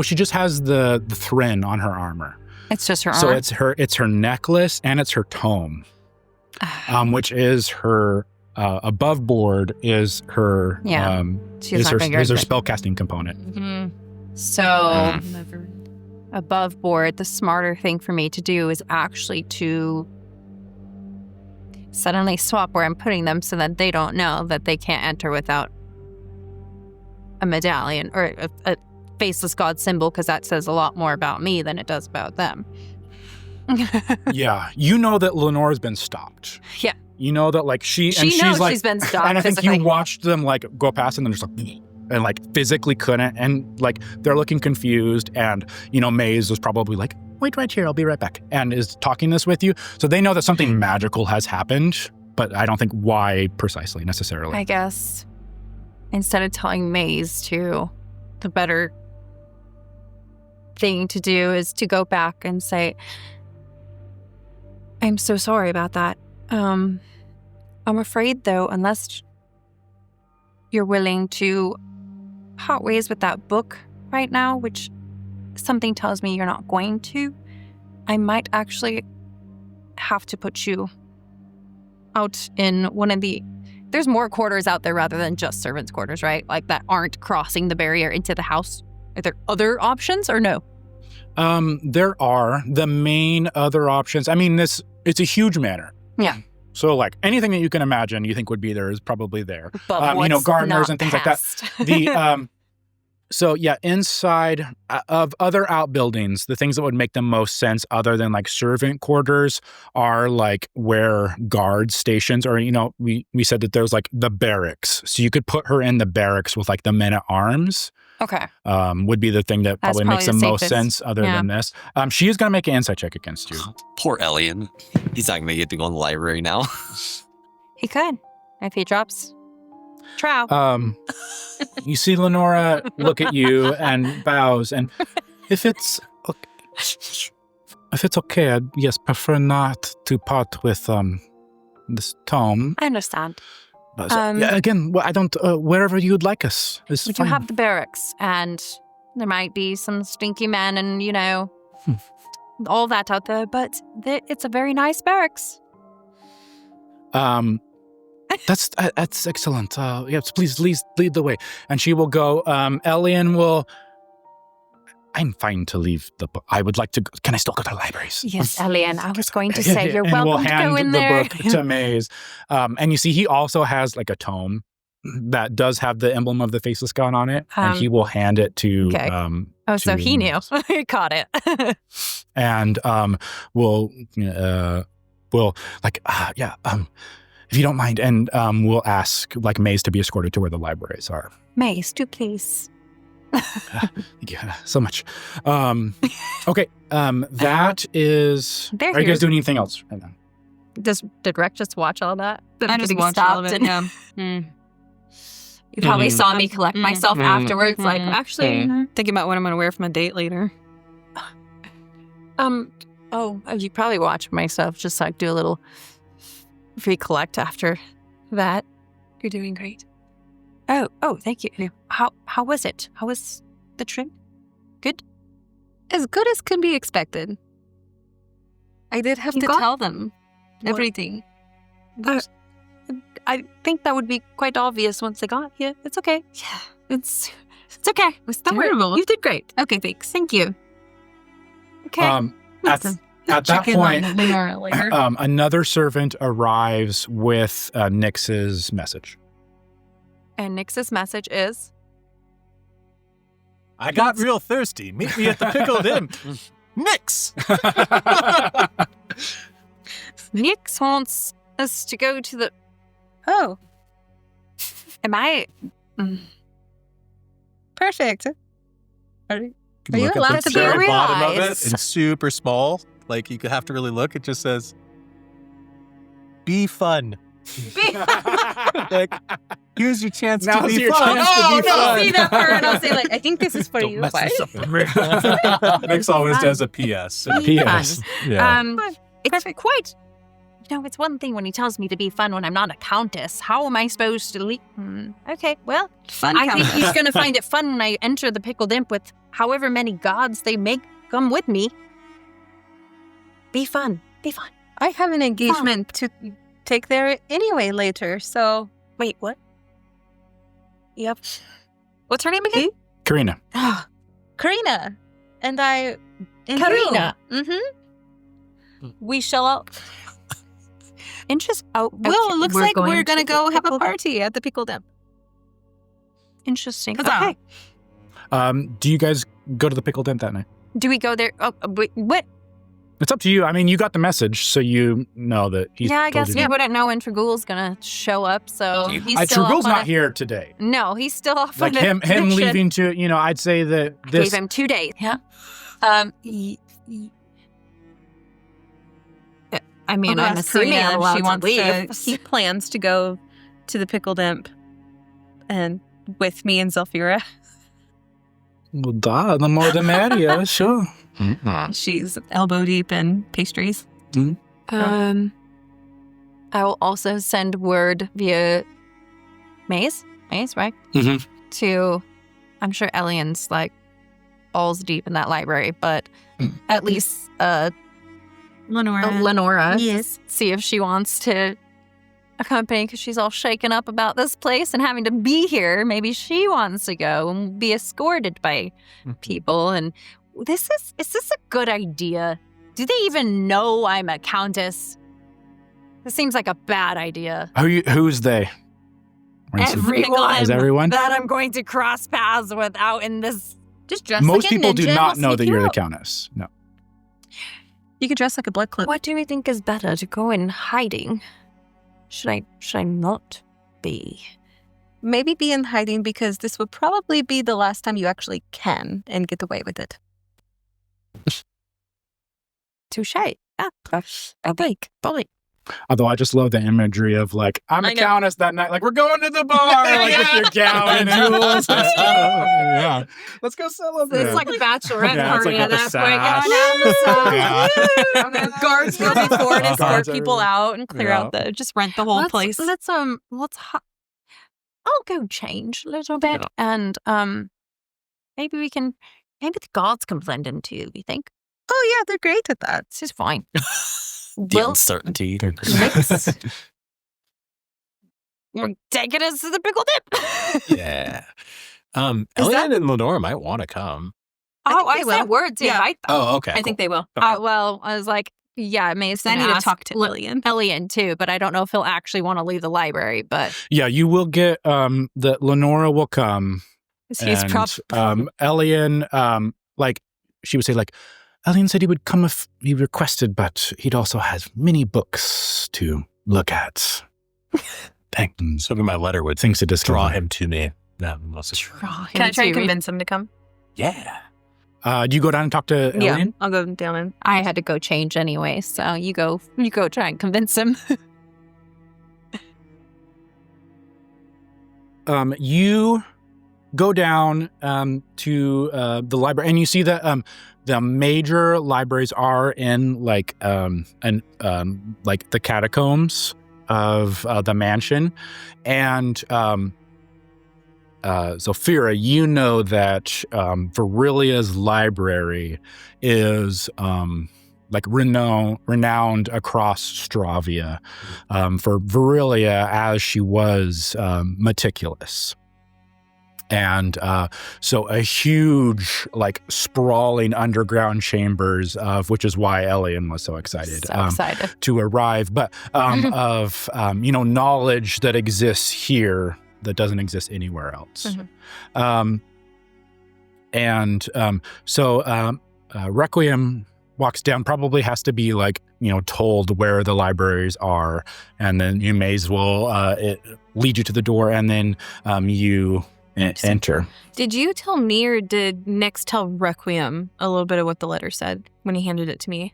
she just has the Thrin on her armor.
It's just her armor.
So it's her necklace and it's her tome, which is her above board is her is her spellcasting component.
Mm-hmm. So above board, the smarter thing for me to do is actually to suddenly swap where I'm putting them so that they don't know that they can't enter without a medallion or a faceless god symbol, because that says a lot more about me than it does about them.
Yeah, you know that Lenore's been stopped.
Yeah.
You know that like she's like,
she's been stopped.
And I think
physically.
you watched them like go past and then just like and like physically couldn't, and like they're looking confused, and Maze was probably like, wait right here, I'll be right back, and is talking this with you. So they know that something magical has happened, but I don't think why precisely necessarily.
I guess instead of telling Maze to, the better thing to do is to go back and say, I'm so sorry about that. I'm afraid though, unless you're willing to part ways with that book right now, which something tells me you're not going to, I might actually have to put you out in one of the... There's more quarters out there rather than just servants' quarters, right? Like that aren't crossing the barrier into the house. Are there other options or no?
There are. The main other options, I mean, it's a huge manor.
Yeah.
So like anything that you can imagine you think would be there is probably there.
But
gardeners and things like that. The so yeah, inside of other outbuildings, the things that would make the most sense other than like servant quarters are like where guard stations, or we said that there's like the barracks. So you could put her in the barracks with like the men at arms.
Okay.
Would be the thing that probably makes the most sense other than this. She is going to make an insight check against you.
Poor Elian. He's not going to get to go in the library now.
He could if he drops Trow.
You see Lenora look at you and bows, and if it's okay, I'd prefer not to part with this tome.
I understand.
Again, I don't. Wherever you'd like us is
We do
fine.
have the barracks, and there might be some stinky men and, all that out there, but it's a very nice barracks.
That's excellent. Yes, please lead the way. And she will go. Elian will. I'm fine to leave the book. I would like to. Can I still go to the libraries?
Yes, Elian, I was going to say you're
and
welcome
we'll
to
hand
go in
the
there.
book to Maze. And you see, he also has like a tome that does have the emblem of the faceless god on it, and he will hand it to.
Okay. So he knew. He caught it.
And we'll if you don't mind, and we'll ask like Maze to be escorted to where the libraries are.
Maze, do please.
Yeah, so much. Okay, that is.
They're
Are you guys
here.
doing anything else right now?
Did Rex just watch all that?
I just watched all of it. Yeah.
You probably saw me collect myself afterwards. Like, actually,
Thinking about what I'm going to wear for my date later.
you probably watch myself just like do a little recollect after that.
You're doing great.
Oh, thank you. How was it? How was the trip? Good?
As good as could be expected. I did have to tell them everything.
I think that would be quite obvious once they got here. It's okay.
Yeah.
It's okay.
It was
Don't worry.
terrible.
You did great.
Okay, thanks.
Thank you. Okay.
At that
Check in
point,
on Lenora later.
another servant arrives with Nyx's message.
And Nyx's message is,
I got real thirsty. Meet me at the Pickled Imp. Nyx!
Nyx wants us to go to the...
Oh,
Am I...
perfect. Are
You
you
look
allowed
at the
to be
very bottom of it
realized?
in super small. Like you have to really look. It just says, "Be fun." Like, here's your chance to
Now's
be
your
fun.
chance to be
I'll
fun.
see that part and I'll say like, I think this is for
Don't
you.
mess
What?
this up. Nyx always does a PS.
P.S.
Yeah.
It's quite... it's one thing when he tells me to be fun when I'm not a countess. How am I supposed to leave? Okay, well,
Fun
I think
countess.
he's going to find it fun when I enter the Pickled Imp with however many gods they make come with me. Be fun. Be fun.
I have an engagement to take there anyway later, so...
Wait, what? Yep. What's her name again?
Karina.
Karina and I...
Karina.
Mm-hmm. We shall...
Interesting. Oh,
Well, it looks like we're going to
the
go have a
Pickled-
party at the Pickled Imp.
Interesting.
Huzzah.
Okay.
Do you guys go to the Pickled Imp that night?
Do we go there? Oh, wait, what?
It's up to you. I mean, you got the message, so you know that he's.
Yeah, I
told
guess
you.
we wouldn't know when Traghoul's going to show up, so he's still
Traghoul's
off on
not here today.
No, he's still off
Like
on
him
a mission.
leaving to, I'd say that this.
Gave him 2 days. Yeah. I mean, I'm assuming
Karina
I'm
if
allowed
she
to
wants
leave.
to... He plans to go to the Pickled Imp and with me and Zelphira.
Well, the more the merrier, sure.
She's elbow deep in pastries.
I will also send word via Maze, right?
Mhm.
To, I'm sure Elian's like balls deep in that library, but at least Lenora.
Yes.
See if she wants to accompany because she's all shaken up about this place and having to be here. Maybe she wants to go and be escorted by people. And is this a good idea? Do they even know I'm a countess? This seems like a bad idea.
Who's they?
Everyone.
Is everyone?
That I'm going to cross paths with out in this.
Just dress
Most
like a
people
ninja
do
and
not
we'll
know
sneak
that
you
you're the
out.
Countess. No.
You could dress like a Blood Cloak.
What do you think is better, to go in hiding? Should I not be?
Maybe be in hiding because this would probably be the last time you actually can and get away with it.
Touche. Yeah. Bully.
Although I just love the imagery of like, I'm a countess that night. Like, we're going to the bar like with your gown and jewels. Yeah. Let's go celebrate.
It's like a bachelorette party
like
at
with the
that point.
sash.
And then guards go before to escort people out and clear out just rent the whole place.
I'll go change a little bit and maybe the gods can blend in too, you think?
Oh yeah, they're great at that.
This is fine.
The uncertainty.
We're taking us to the pickle dip.
Yeah. Elian and Lenora might want to come.
I said word to invite them.
Oh, okay.
I think they will.
Well, I was like, yeah, it may have
I need to talk to
Elian too, but I don't know if he'll actually want to leave the library. But
Yeah, you will get that Lenora will come.
he's
Elian, like she would say, like Elian said he would come if he requested, but he'd also have many books to look at.
So my letter would
Things to discover.
draw him to me.
Can I try and convince him to come?
Yeah.
Do you go down and talk to Elian?
I'll go down and
I had to go change anyway, so you go try and convince him.
You go down to the library, and you see that the major libraries are in like the catacombs of the mansion, and Zelphira, you know that Virilia's library is like renowned across Stravia for Virilia as she was meticulous. And so a huge, like, sprawling underground chambers which is why Elian was so excited, to arrive, but of knowledge that exists here that doesn't exist anywhere else. So Requiem walks down, probably has to be like, told where the libraries are, and then you may as well lead you to the door, and then you enter.
Did you tell me, or did Nyx tell Requiem a little bit of what the letter said when he handed it to me?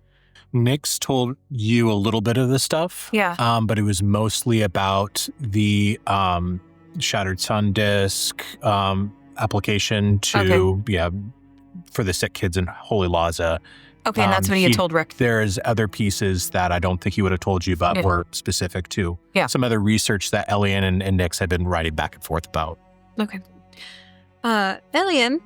Nyx told you a little bit of the stuff.
Yeah.
But it was mostly about the Shattered Sun disc application to, for the sick kids in Holy Laza.
Okay, and that's when he had told Rick.
There's other pieces that I don't think he would have told you, but were specific to some other research that Elian and Nyx had been writing back and forth about.
Okay. Elian.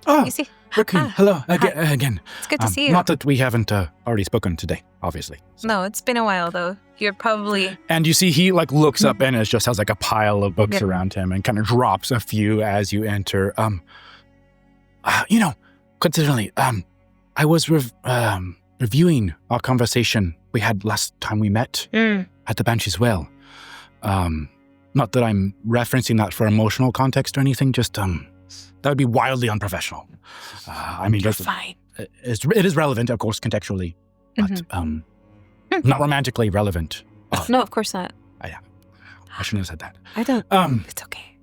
Oh,
you see?
Requiem, hello again.
It's good to see you.
Not that we haven't already spoken today, obviously. So.
No, it's been a while though. You're probably.
And you see, he like looks up and it just has like a pile of books around him, and kind of drops a few as you enter. Coincidentally, I was reviewing our conversation we had last time we met at the Banshee's Well. Not that I'm referencing that for emotional context or anything, just that would be wildly unprofessional.
You're fine.
It is relevant, of course, contextually, but not romantically relevant.
No, of course not.
I shouldn't have said that.
I don't. It's okay.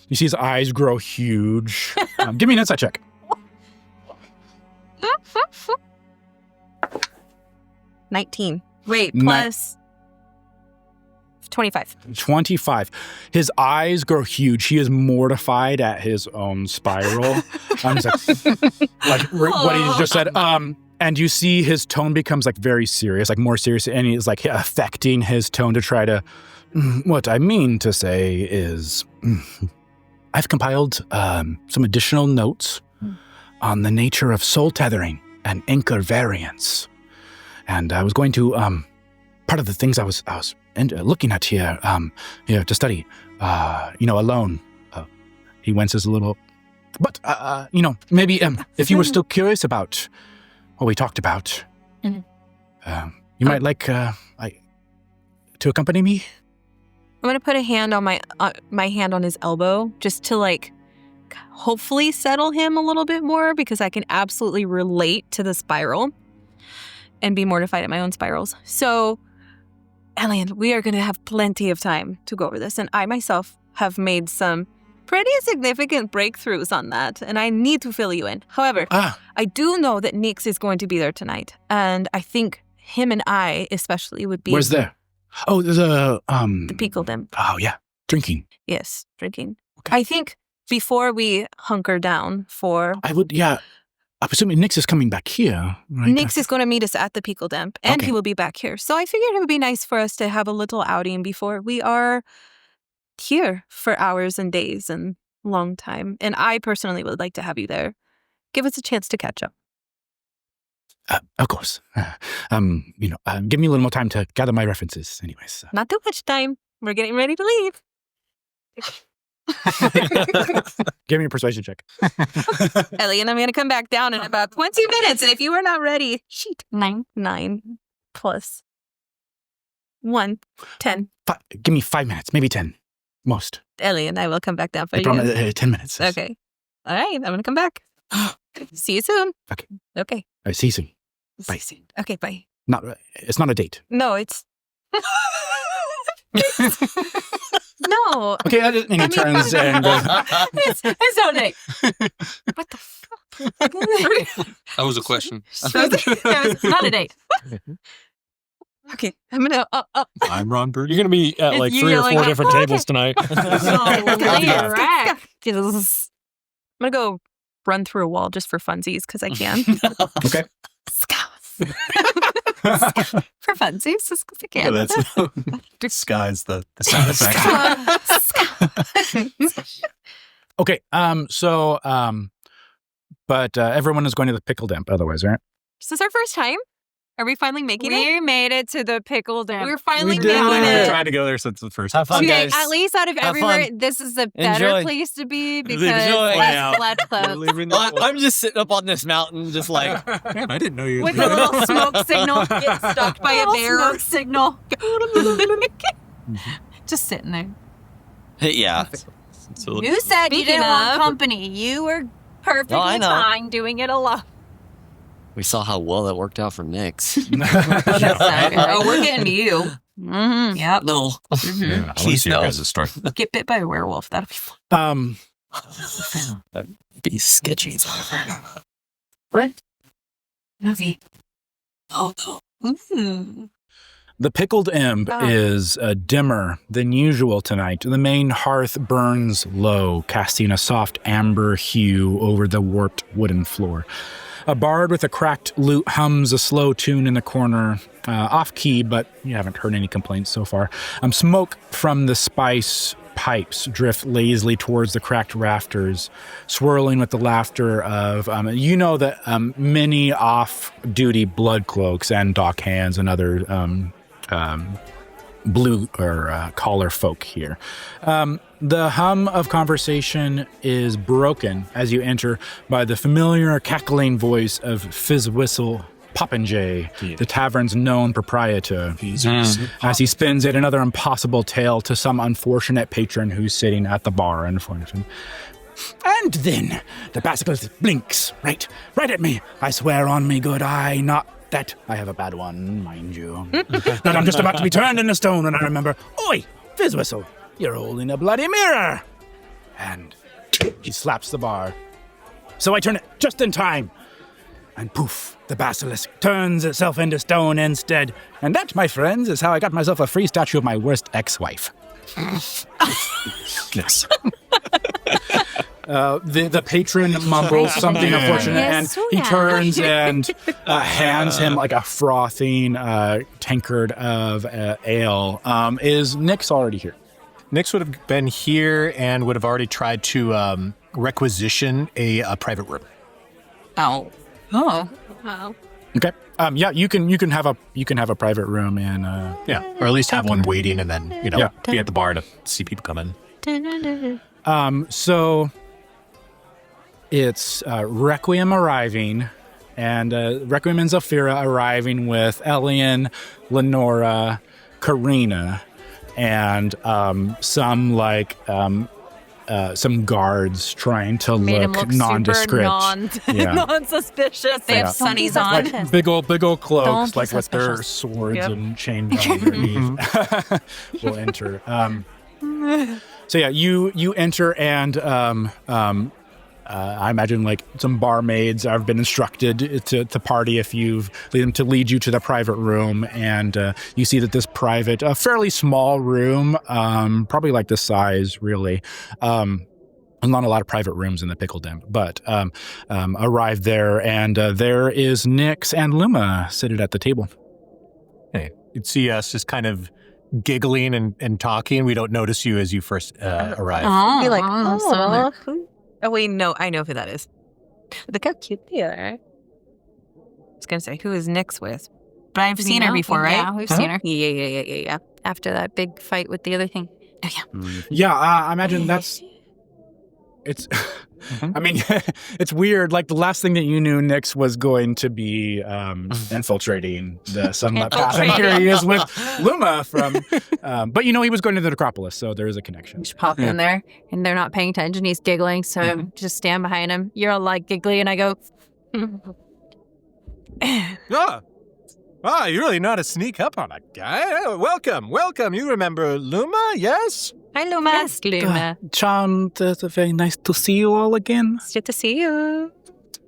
You see his eyes grow huge. Give me an insight check.
19. Wait, plus 25.
25. His eyes grow huge. He is mortified at his own spiral. He's like what he just said. And you see his tone becomes like very serious, like more serious, and he's like affecting his tone to try to. What I mean to say is, I've compiled some additional notes on the nature of soul tethering and anchor variance, and I was going to part of the things I was looking at here to study, alone. He winces a little, but maybe if you were still curious about what we talked about, you might like to accompany me.
I'm gonna put a hand on my hand on his elbow, just to like hopefully settle him a little bit more, because I can absolutely relate to the spiral and be mortified at my own spirals. So, Elian, we are going to have plenty of time to go over this, and I myself have made some pretty significant breakthroughs on that, and I need to fill you in. However, I do know that Nyx is going to be there tonight, and I think him and I especially would be.
Where's there? Oh, there's a
The Pickle Dimp.
Oh yeah, drinking.
Yes, drinking. Okay. I think before we hunker down for.
I would. Yeah, I'm assuming Nix is coming back here. Right?
Nix is going to meet us at the Pickle Dimp, and
Okay.
he will be back here. So I figured it would be nice for us to have a little outing before we are here for hours and days and long time. And I personally would like to have you there. Give us a chance to catch up.
Of course. Give me a little more time to gather my references. Anyways.
Not too much time. We're getting ready to leave.
Give me a persuasion check.
Ellie, and I'm going to come back down in about 20 minutes. And if you are not ready, 9 plus 1, 10.
Give me 5 minutes, maybe 10, most.
Ellie and I will come back down for
I
you.
promise, 10 minutes.
Okay. All right. I'm going to come back. See you soon.
Okay.
Okay.
All right, see you soon. Bye.
See you soon. Okay, bye.
It's not a date.
No, it's... No.
Okay, and he turns and
It's no date. What the fuck?
That was a question.
It's not a date. Okay, I'm gonna.
I'm Ron Bird.
You're going to be at like
You
3 or
yelling
4
out,
different
"Okay."
tables tonight.
I'm gonna go run through a wall just for funsies because I can.
Okay.
For funsies, just 'cause I
Yeah,
can.
that's sky's the sound effect.
Okay, but everyone is going to the Pickle Dimp otherwise, right?
Is this our first time? Are we finally making it?
We made it to the Pickle Dimp.
We're finally
We did
making
it.
it.
Trying to go there since the first
Have fun,
Okay,
guys.
at least out of
Have
everywhere,
fun.
this is a better
Enjoy.
place to be because
Enjoy.
less Blood Cloak.
I'm just sitting up on this mountain, just like,
Man, I didn't know you.
With a little smoke signal. Get stalked by a bear. Smoke signal. Just sitting there.
Yeah.
So,
You said you
Speaking
didn't want
of-
company. You were perfectly
I know.
fine doing it alone.
We saw how well that worked out for Nix.
Oh, we're getting to you.
Mm-hmm.
Yep.
No.
Yeah, I want to see your guys' story.
Get bit by a werewolf. That'll be fun.
That'd be sketchy.
What? Movie. Oh, no.
The Pickled Imp is dimmer than usual tonight. The main hearth burns low, casting a soft amber hue over the warped wooden floor. A bard with a cracked lute hums a slow tune in the corner, off-key, but you haven't heard any complaints so far. Smoke from the spice pipes drift lazily towards the cracked rafters, swirling with the laughter of, that many off-duty blood cloaks and dock hands and other blue or collar folk here. The hum of conversation is broken as you enter by the familiar cackling voice of Fizzwhistle Popinjay, the tavern's known proprietor, as he spins yet another impossible tale to some unfortunate patron who's sitting at the bar in front of him. And then the basilisk blinks right at me. I swear on me good eye, not that I have a bad one, mind you. That I'm just about to be turned into stone when I remember, oi, Fizzwhistle, you're holding a bloody mirror. And he slaps the bar. So I turn it just in time. And poof, the basilisk turns itself into stone instead. And that, my friends, is how I got myself a free statue of my worst ex-wife. Yes. The patron mumbles something unfortunate,
Yes,
and he turns and hands him like a frothing tankard of ale. Is Nix already here?
Nix would have been here and would have already tried to requisition a private room.
Oh. Wow.
Okay. Yeah, you can have a private room and
Yeah, or at least have one waiting and then, be at the bar to see people come in.
So it's Requiem arriving, and Requiem and Zelphira arriving with Elian, Lenora, Karina, and some guards trying to
Made him
look
look
nondescript.
super non-suspicious.
They have sunnies on.
Like big old cloaks,
Don't be
like with their
suspicious.
swords
Yep.
and chains underneath. Will enter. So yeah, you enter and I imagine like some barmaids have been instructed to party if you've to lead you to the private room, and you see that this private, a fairly small room, probably like this size, really. Not a lot of private rooms in the Pickle Den, but arrived there, and there is Nyx and Luma seated at the table.
Hey, you'd see us just kind of giggling and talking. We don't notice you as you first arrive.
Be like,
so
oh wait, no, I know who that is. Look how cute they are. I was gonna say, who is Nyx with? But I've seen her before, right?
Yeah, we've seen her.
Yeah.
After that big fight with the other thing.
Oh, yeah.
Yeah, I imagine it's, I mean, it's weird. Like the last thing that you knew, Nyx was going to be infiltrating the Sunlit Path. And here he is with Luma from, but he was going to the Necropolis, so there is a connection.
You just pop in there, and they're not paying attention. He's giggling, so just stand behind him. You're all like giggly, and I go,
you really know how to sneak up on a guy. Oh, welcome. You remember Luma, yes?
Hi, Luma.
yes, Luma.
Charmed, very nice to see you all again.
It's good to see you.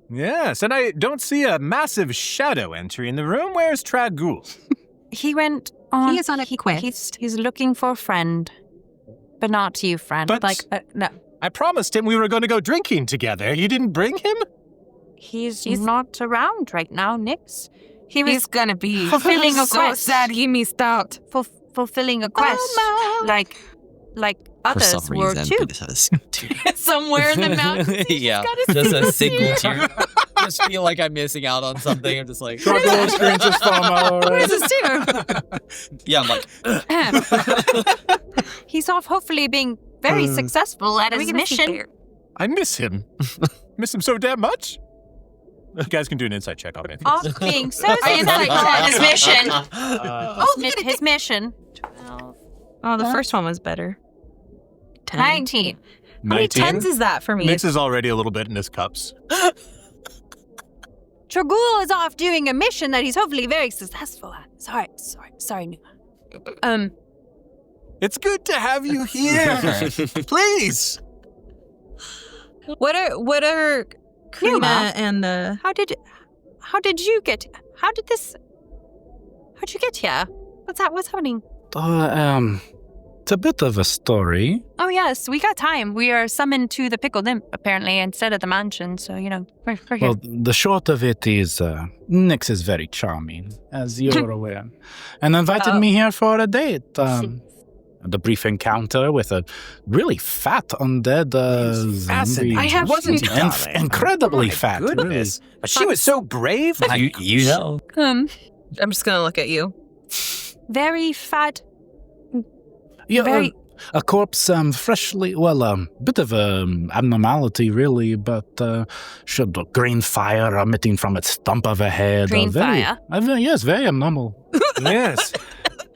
Yes, and I don't see a massive shadow entering the room. Where's Traghoul?
He went on.
He is on a quest.
He's looking for a friend, but not you, friend.
But-
No,
I promised him we were going to go drinking together. You didn't bring him?
he's not around right now, Nyx.
He's gonna be
fulfilling a
so
quest.
sad he missed out.
Fulfilling a quest, like
For
others
some
were
reason,
too.
I just have a single tear.
Somewhere in the mountains.
Yeah,
gotta
just
see
a
this
single
here.
tear. Just feel like I'm missing out on something. I'm just like,
Traghoul experiences FOMO.
Where's his tear?
yeah, I'm like,
He's off, hopefully being very successful at
Are we
his
gonna see
mission.
bear?
I miss him. Miss him so damn much. You guys can do an insight check on me.
Off being so
Insight
successful
check.
at his mission.
His
mission.
Oh, the first one was better. 10.
19.
How many 10s is that for me?
Nyx is already a little bit in his cups.
Traghoul is off doing a mission that he's hopefully very successful at. Sorry, Numa.
It's good to have you here. Please.
What are Krina and the...
How'd you get here? What's happening?
It's a bit of a story.
Oh yes, we got time. We are summoned to the Pickle Imp, apparently, instead of the mansion, so, we're here.
Well, the short of it is, Nyx is very charming, as you're aware, and invited me here for a date. The brief encounter with a really fat undead zombie.
I have-
Wasn't he, darling?
Incredibly
My
fat.
Goodness. But she was so brave.
you know.
I'm just gonna look at you.
Very fat.
Yeah,
Very-
a corpse, freshly, bit of abnormality, really, but should green fire emitting from its stump of a head.
Green fire?
Yes, very abnormal.
Yes.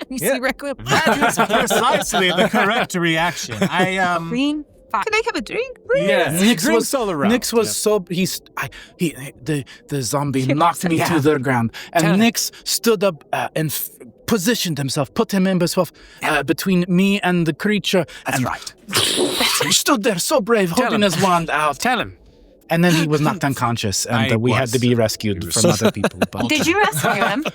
You
Yeah.
see Requiem?
That is precisely the correct reaction.
Green fire.
Can I have a drink, please?
Yes.
Nyx was so the zombie knocked me to the ground, and Nyx stood up and positioned himself, put him in himself between me and the creature.
That's right.
He stood there so brave, holding his wand out.
Tell him.
And then he was knocked unconscious, and we had to be rescued from other people. But,
Did you rescue him?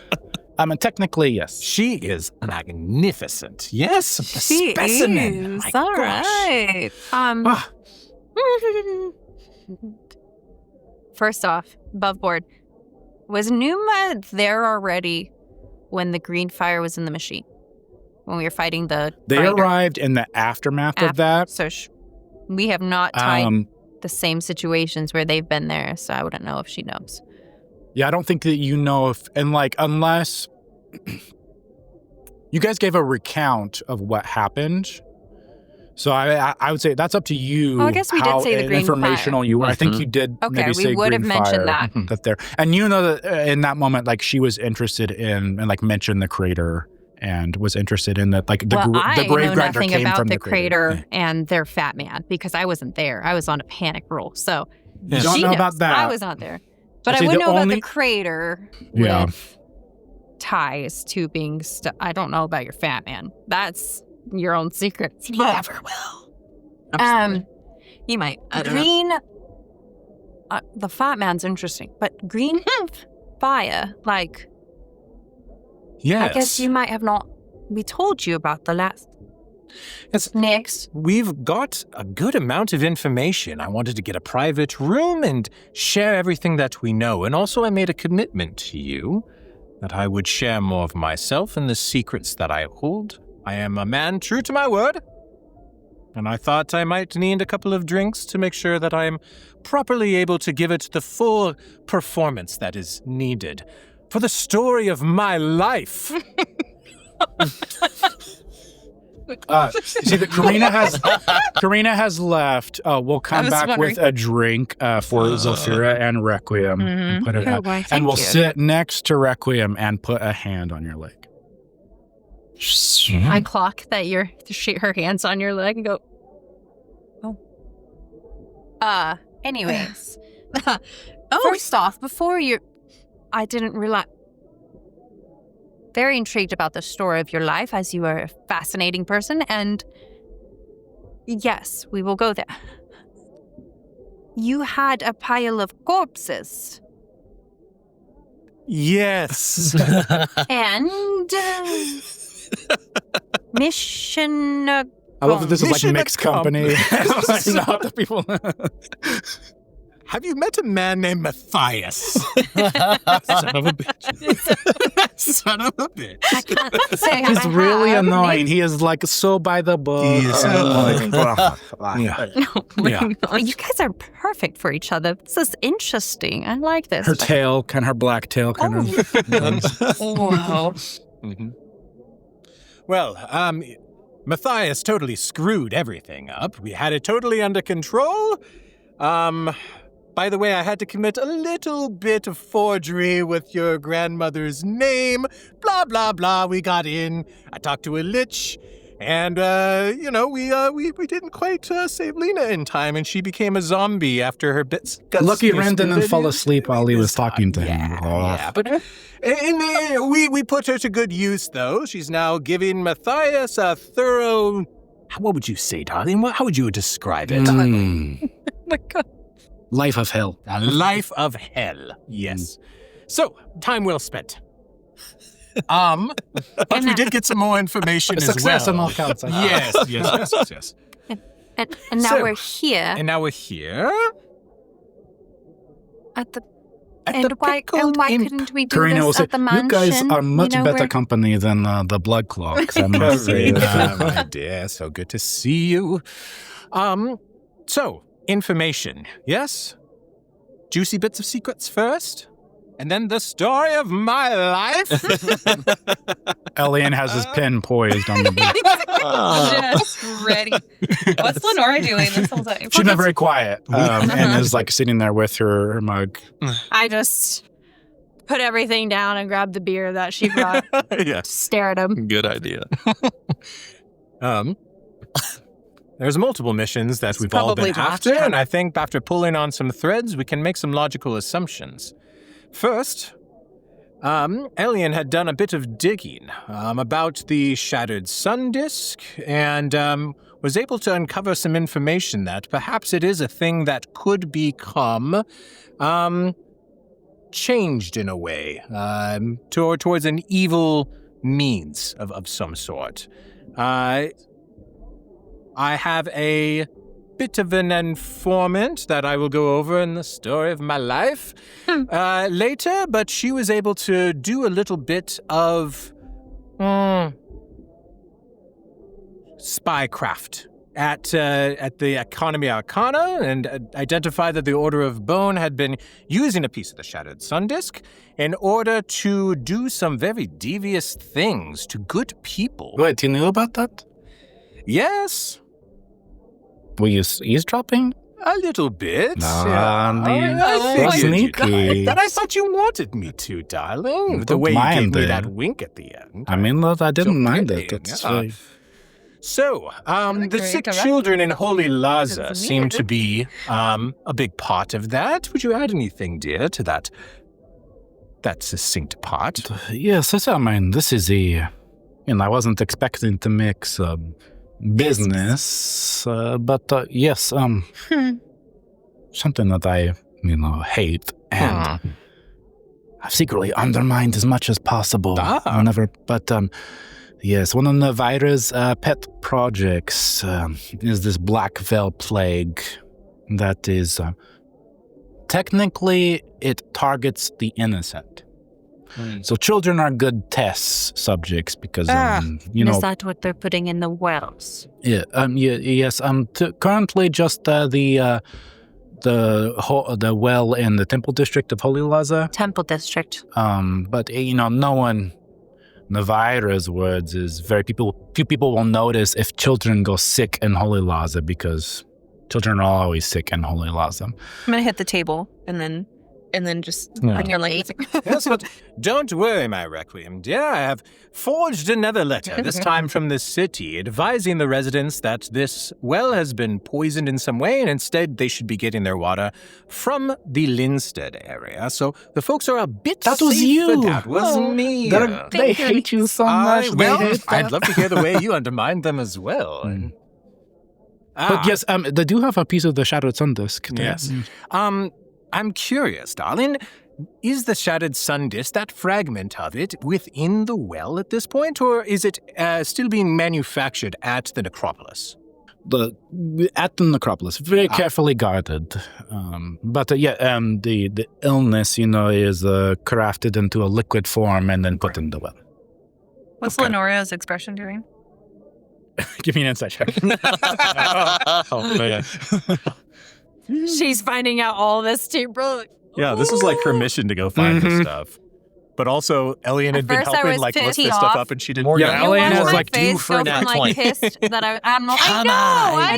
technically, yes.
She is magnificent. Yes. A
She
specimen.
is.
My
All
gosh.
right.
Ah.
First off, above board, was Numa there already when the green fire was in the machine? When we were fighting the
They
grinder?
arrived in the aftermath of that.
So we have not tied
Um,
the same situations where they've been there, so I wouldn't know if she knows.
Yeah, I don't think that you know if, and unless you guys gave a recount of what happened. So I would say that's up to you.
Oh, I guess we did
how
say the green
informational
fire.
you were. I think you did.
Okay,
maybe
we
say
would have
green
mentioned
fire,
that.
that there, and that in that moment, she was interested in and mentioned the crater and was interested in that, the
I
grave
know
grinder
nothing
came
about
from
the
the
crater and their fat man because I wasn't there. I was on a panic roll, so
You don't
she
know
knows.
about that.
I was not there, but I
See,
would
the
know about
only-
the crater
Yeah.
with ties to being. I don't know about your fat man. That's your own secret.
He never will.
Um,
He might. I don't know.
green the fat man's interesting, but green fire, like,
Yes.
I guess you might have not. We told you about the last.
Yes.
Next.
We've got a good amount of information. I wanted to get a private room and share everything that we know. And also I made a commitment to you that I would share more of myself and the secrets that I hold. I am a man true to my word. And I thought I might need a couple of drinks to make sure that I'm properly able to give it the full performance that is needed for the story of my life.
You see that Karina has left. We'll come back with a drink for Zelphira and Requiem and put it out. And we'll sit next to Requiem and put a hand on your leg.
I clock that her hand's on your leg and go, oh. Anyways. First off, I didn't realize. Very intrigued about the story of your life, as you are a fascinating person, and yes, we will go there. You had a pile of corpses.
Yes.
And mission.
I love that this is like
Mission
mixed company. Not the people.
Have you met a man named Matthias? Son of a bitch. Son of a bitch.
I can't say
He's
I
really
have.
annoying. He is like so by the book.
He is
Yeah.
Yeah. You guys are perfect for each other. This is interesting. I like this.
Her tail, her black tail, kind of.
Wow.
Mm-hmm. Well, Matthias totally screwed everything up. We had it totally under control. By the way, I had to commit a little bit of forgery with your grandmother's name. Blah, blah, blah. We got in. I talked to a lich. And, we didn't quite save Lena in time, and she became a zombie after her bits.
Lucky Ren didn't fall asleep while he was talking to him.
Yeah, but we put her to good use, though. She's now giving Matthias a thorough... What would you say, darling? How would you describe it?
Oh my God.
Life of hell.
A life of hell, yes. So, time well spent. But we did get some more information as well.
Success on all counts.
Yes.
And now
So-
we're here
And now we're here
at the.
at
And
the
why
pickled imp.
couldn't we do
Karina will
this
say,
at the
you
mansion?
guys are much better
where-
company than the Blood Cloak. I must say that.
My dear, so good to see you. So, information, yes? Juicy bits of secrets first? And then the story of my life?
Elian has his pen poised on the book.
Just ready. What's Lenora doing this whole time?
She's been very quiet and is like sitting there with her mug.
I just put everything down and grabbed the beer that she brought.
Yes.
Stare at him.
Good idea.
There's multiple missions that we've all
probably
been after, and I think after pulling on some threads, we can make some logical assumptions. First, Elian had done a bit of digging about the shattered sun disk and was able to uncover some information that perhaps it is a thing that could become changed in a way towards an evil means of some sort. I have a bit of an informant that I will go over in the story of my life later, but she was able to do a little bit of spycraft at the Economy Arcana and identify that the Order of Bone had been using a piece of the Shattered Sun Disk in order to do some very devious things to good people.
Wait, you knew about that?
Yes,
Were you eavesdropping?
a little bit.
I
figured
sneaky.
you'd like that. I thought you wanted me to, darling. The
Don't
way you gave
mind
me
it.
that wink at the end.
I mean, I didn't
So
mind
pretty,
it. It's
yeah.
very...
So, the
great
sick
direction.
children in Holy Laza
It's
seem
weird.
to be a big part of that. Would you add anything, dear, to that succinct part?
Yes, I mean, this is I wasn't expecting to make some business, but yes, something that I hate. And I've secretly undermined as much as possible. Yes, one of Navira's pet projects is this Black Veil Plague that is... technically, it targets the innocent. So children are good test subjects because,
Is that what they're putting in the wells?
Yes, currently just the well in the Temple District of Holy Laza.
Temple District.
But no one... Navira's words is few people will notice if children go sick in Holy Laza because children are always sick in Holy Laza.
I'm gonna hit the table and then just on your leg.
Yes, but don't worry, my Requiem dear. I have forged another letter, this time from the city, advising the residents that this well has been poisoned in some way, and instead they should be getting their water from the Linstead area. So the folks are a bit
That was
safer.
you.
That was me.
They hate you so much.
I'd love to hear the way you undermined them as well.
But yes, they do have a piece of the Shadowed Sun Disk.
Yes. I'm curious, darling. Is the Shattered Sun Disk, that fragment of it, within the well at this point, or is it still being manufactured at the necropolis?
At the necropolis, very carefully guarded. But the illness, is crafted into a liquid form and then put in the well.
What's Lenora's expression doing?
Give me an insight check.
She's finding out all this too, bro.
Yeah, this was like her mission to go find this stuff. But also, Elian had been
first I
helping
was
lift this
pissed
stuff
off.
up, and she didn't.
Yeah,
You
Elian
watched
is
my
like
face
due for
go
an
from like pissed that I'm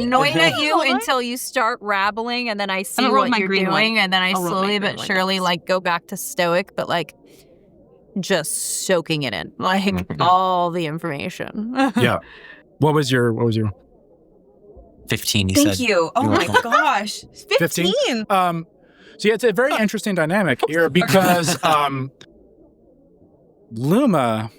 annoyed at you until you start rabbling, and then I see
roll
what
my
you're
green
doing,
one.
and then I
I'll roll my
slowly
green
but
one
surely
next.
go back to stoic, but just soaking it in, all the information.
Yeah. What was your
15, you
Thank
said.
you. Oh my gosh.
15? So it's a very interesting dynamic here because Luma,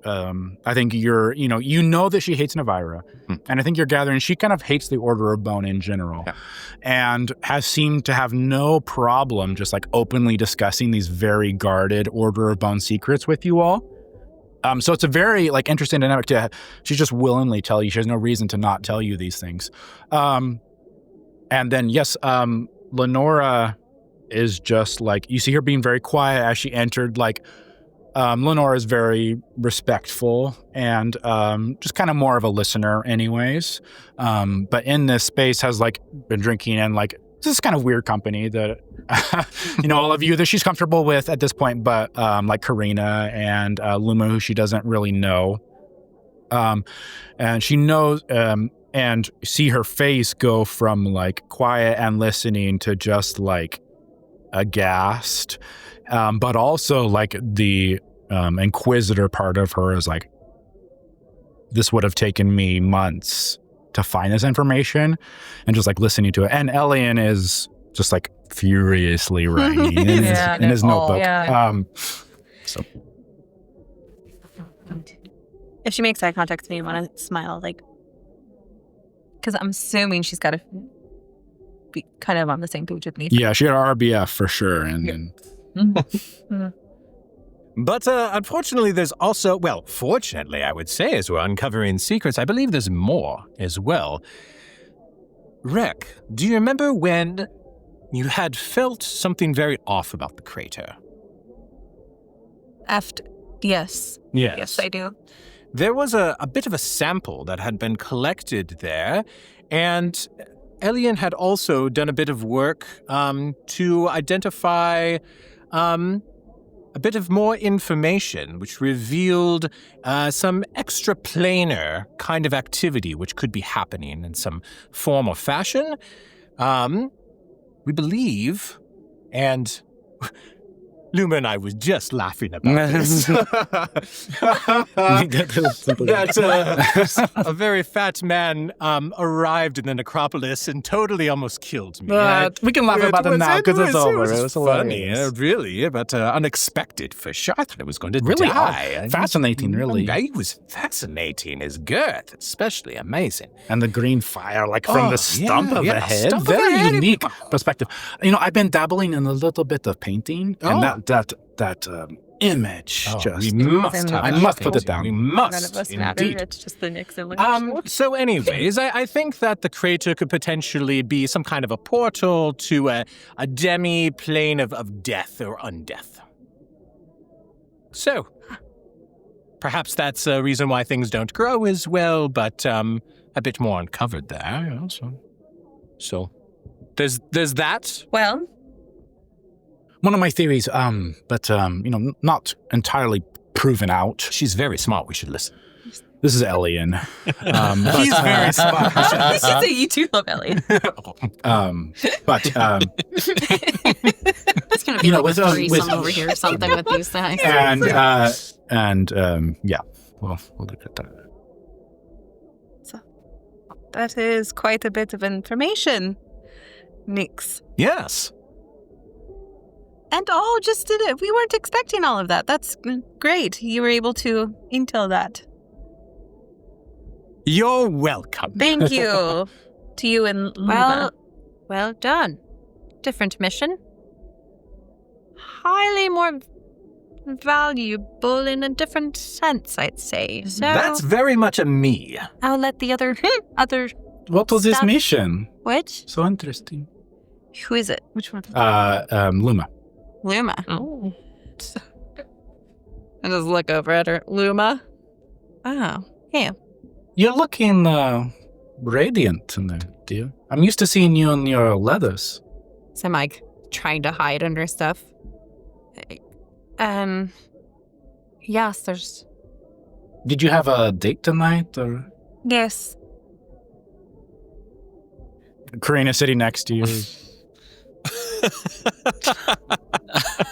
I think that she hates Navira, and I think you're gathering she kind of hates the Order of Bone in general, and has seemed to have no problem just openly discussing these very guarded Order of Bone secrets with you all. So it's a very interesting dynamic she just willingly tell you. She has no reason to not tell you these things. And then yes, Lenora is just you see her being very quiet as she entered. Lenora is very respectful and just kind of more of a listener anyways. But in this space has been drinking and this is kind of weird company that all of you that she's comfortable with at this point, but Karina and Luma, who she doesn't really know. And she knows and see her face go from quiet and listening to just aghast. But also the inquisitor part of her is this would have taken me months to find this information, and just listening to it. And Elian is just furiously writing in his notebook.
Yeah.
So
If she makes eye contact with me, I want to smile, because I'm assuming she's got to be kind of on the same page with me.
Yeah, she had RBF for sure. And
But unfortunately, there's also, fortunately, I would say, as we're uncovering secrets, I believe there's more as well. Rek, do you remember when you had felt something very off about the crater?
Yes. Yes, I do.
There was a bit of a sample that had been collected there, and Elian had also done a bit of work to identify a bit of more information, which revealed some extraplanar kind of activity which could be happening in some form or fashion. We believe, and Luma and I was just laughing about this. That a very fat man arrived in the necropolis and totally almost killed me.
We can laugh about it now because it's over.
It was funny,
hilarious.
really, but unexpected for sure. I thought I was going to
Really
die.
fascinating, really.
It was fascinating. His girth, especially amazing.
And the green fire, like from the stump of
yeah,
the head.
stump of
Very
the head.
unique perspective. You know, I've been dabbling in a little bit of painting, and that image just.
We must have
I
that
must put it
painting.
down.
We
None
must,
of us matter.
indeed.
It's just the Nick's image.
So anyways, I think that the crater could potentially be some kind of a portal to a demi-plane of death or undeath. So, perhaps that's a reason why things don't grow as well, but a bit more uncovered there. You know, so there's that.
Well,
One of my theories, but not entirely proven out.
She's very smart. We should listen.
This is Elian.
He's very smart.
you should say you too love Ellie.
But
It's going to be
You know,
like a
with-
threesome over here or something with these guys.
yeah, we'll look at that.
That is quite a bit of information, Nix.
Yes.
And all just did it. We weren't expecting all of that. That's great. You were able to intel that.
You're welcome.
Thank you to you and Luma.
Well done. Different mission. Highly more valuable in a different sense, I'd say. So
That's very much a me.
I'll let the other
What was his
Stuff.
mission?
Which?
So interesting.
Who is it? Which one?
Luma.
Luma.
Oh.
I just look over at her. Luma. Oh, yeah.
You're looking radiant tonight, dear. I'm used to seeing you in your leathers.
So I'm like trying to hide under stuff. Yes, there's.
Did you have a date tonight, or
Yes.
Karina sitting next to you?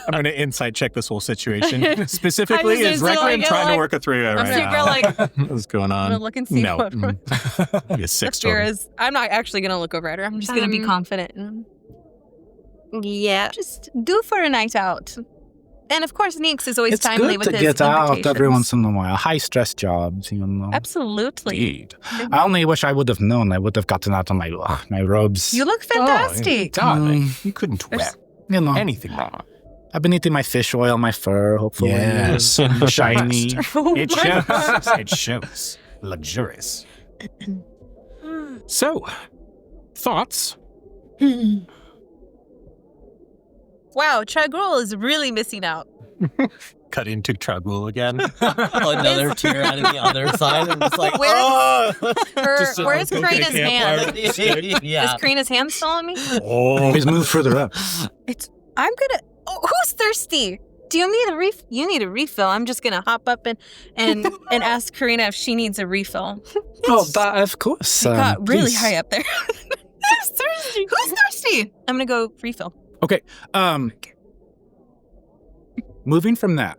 I'm going to insight check this whole situation. Specifically,
I'm just
is
like,
Requiem trying to
like-
work it through
I'm
right
super
now?
like,
What's going
I'm
on?
gonna look and see
No.
what
Be a
the
six
fear
total.
is. I'm not actually gonna look over at her. I'm just gonna be confident.
Yeah.
Just do for a night out. And of course, Nix is always
It's
timely
good
with
to
his
get out every
invitations.
once in a while. High stress jobs, you know.
Absolutely.
Indeed. I only wish I would have known. I would have gotten out of my robes.
You look fantastic.
Darling, you couldn't wear
You know,
anything wrong.
I've been eating my fish oil, my fur, hopefully.
Yes.
Shiny.
It shows. It shows. Luxurious. So, thoughts?
Wow, Traghoul is really missing out.
Cut into Traghoul again.
Another tear out of the other side. I'm just like,
Where-
oh.
Where's Karina's hand?
Yeah.
Is Karina's hand still on me?
Oh.
Please move further up.
I'm gonna. Oh, who's thirsty? Do you need a refill? You need a refill. I'm just gonna hop up and ask Karina if she needs a refill.
Oh, that, of course.
I got really
please.
high up there. Who's thirsty? Who's thirsty? I'm gonna go refill.
Okay. Moving from that,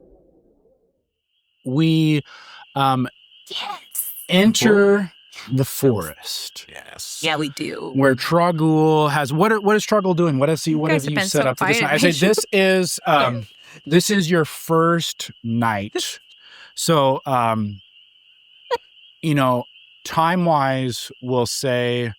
we enter the forest.
Yes.
Yeah, we do.
Where Traghoul has what is Traghoul doing? What has he? What
guys
have
have
you
been
set
so
up for this
quiet.
night? I say this is your first night, so time wise, we'll say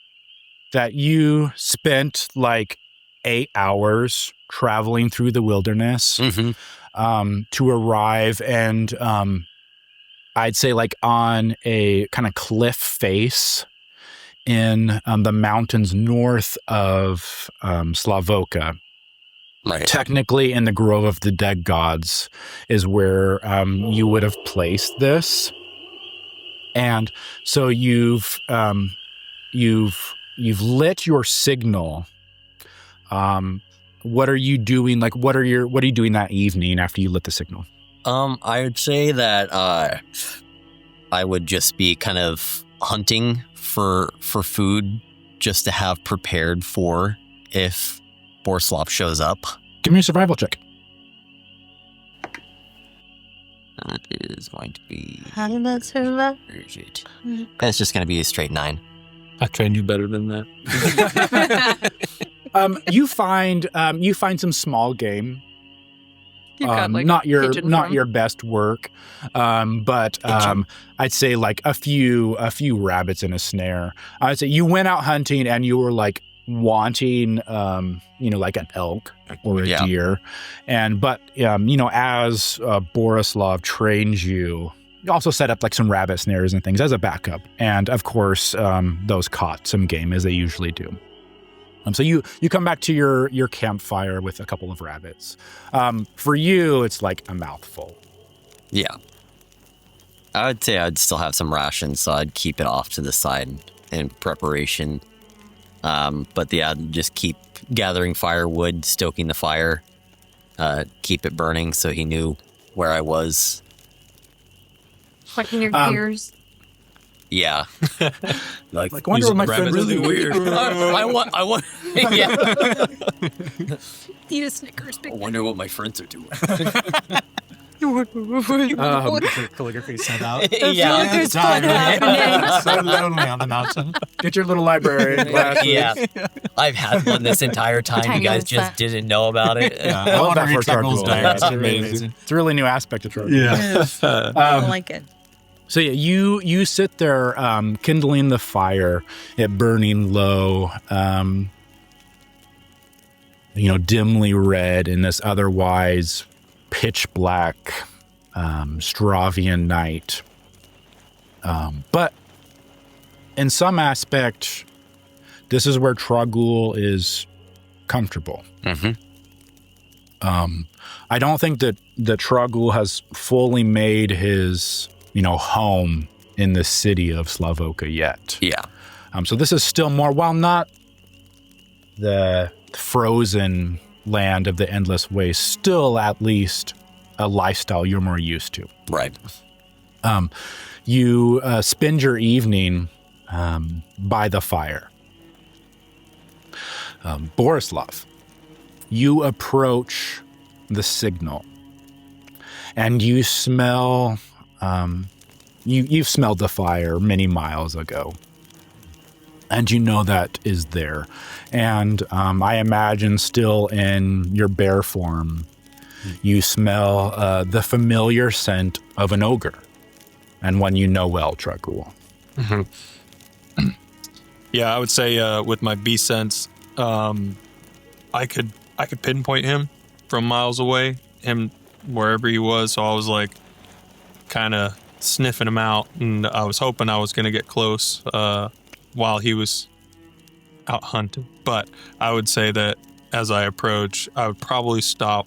that you spent like 8 hours traveling through the wilderness to arrive and I'd say like on a kind of cliff face in the mountains north of Slavoka.
Right.
Technically in the Grove of the Dead Gods is where you would have placed this. And so you've lit your signal. What are you doing? Like, what are you doing that evening after you lit the signal?
I would say that I would just be kind of hunting for food just to have prepared for if Borslop shows up.
Give me a survival check.
That is going to be...
How did that survive?
That's just going to be a straight 9.
I trained you better than that.
You find some small game.
You've got, like,
not
pigeon farm.
your best work, but I'd say like a few rabbits in a snare. I'd say you went out hunting and you were like wanting like an elk or a deer, but as Borislav trains you. You also set up like some rabbit snares and things as a backup, and of course those caught some game as they usually do. So you come back to your campfire with a couple of rabbits. For you, it's like a mouthful.
Yeah. I would say I'd still have some rations, so I'd keep it off to the side in preparation. But yeah, just keep gathering firewood, stoking the fire, keep it burning so he knew where I was.
Checking your gears.
Yeah.
Like wonder what my friends
really
are doing.
weird.
I want, yeah.
Eat a Snickers.
I wonder what my friends are doing.
Calligraphy set out.
Yeah.
there's fun happening.
So lonely on the mountain.
Get your little library glasses.
Yeah. I've had one this entire time.
Tiny
You guys
little
just didn't know about it.
Yeah,
I love that for
Traghoul's
Traghoul.
diary.
Yeah,
It's
it's
really
amazing.
amazing.
It's a really new aspect of Traghoul.
Yeah.
I like it.
So yeah, you sit there kindling the fire, it burning low, dimly red in this otherwise pitch black Stravian night. But in some aspect, this is where Traghoul is comfortable.
Mm-hmm.
I don't think that Traghoul has fully made his, home in the city of Slavoka yet.
Yeah.
So this is still more, while not the frozen land of the endless waste, still at least a lifestyle you're more used to.
Right.
You spend your evening by the fire. Borislav, you approach the signal, and you smell. You've smelled the fire many miles ago, and you know that is there. And I imagine still in your bear form, you smell the familiar scent of an ogre, and one you know well, Traghoul.
Mm-hmm. Yeah, I would say with my beast sense, I could pinpoint him from miles away, him wherever he was. So I was like kind of sniffing him out, and I was hoping I was going to get close while he was out hunting. But I would say that as I approach, I would probably stop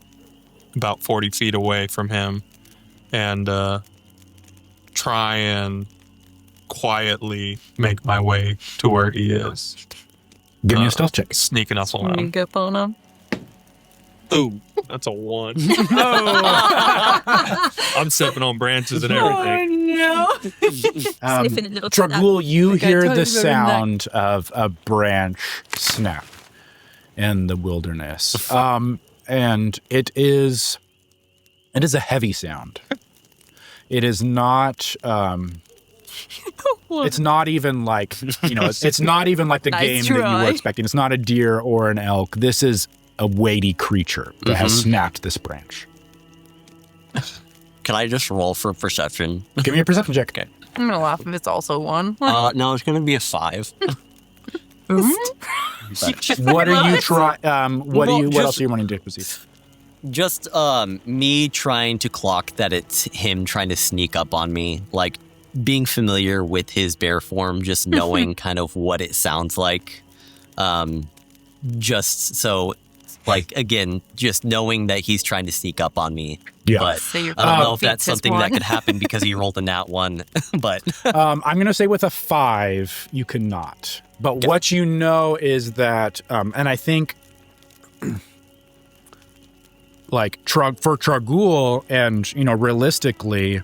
about 40 feet away from him and try and quietly make my way to where he is.
Give me a stealth check.
Sneaking up on him.
Sneak up on him.
Ooh, that's a 1. I'm stepping on branches and everything.
Sniffing a little
Traghoul, you
Like I
hear
told
the
you about that.
sound of a branch snap in the wilderness. And it is a heavy sound. It is not it's not even like, it's not even like the
Nice
game that you
try.
were expecting. It's not a deer or an elk. This is a weighty creature that has snapped this branch.
Can I just roll for perception?
Give me a perception check.
Okay.
I'm gonna laugh if it's also 1.
No, it's going to be a 5.
What are you trying? What else are you wanting to perceive?
Just me trying to clock that it's him trying to sneak up on me, like being familiar with his bear form, just knowing kind of what it sounds like. Just so, like, again, just knowing that he's trying to sneak up on me.
Yeah.
But
So you're
I don't know if
beats
that's
his
something that
one.
could happen because he rolled a nat 1. But
I'm going to say with a 5, you cannot. But
Okay.
what you know is that, and I think, like, for Traghoul, and, realistically,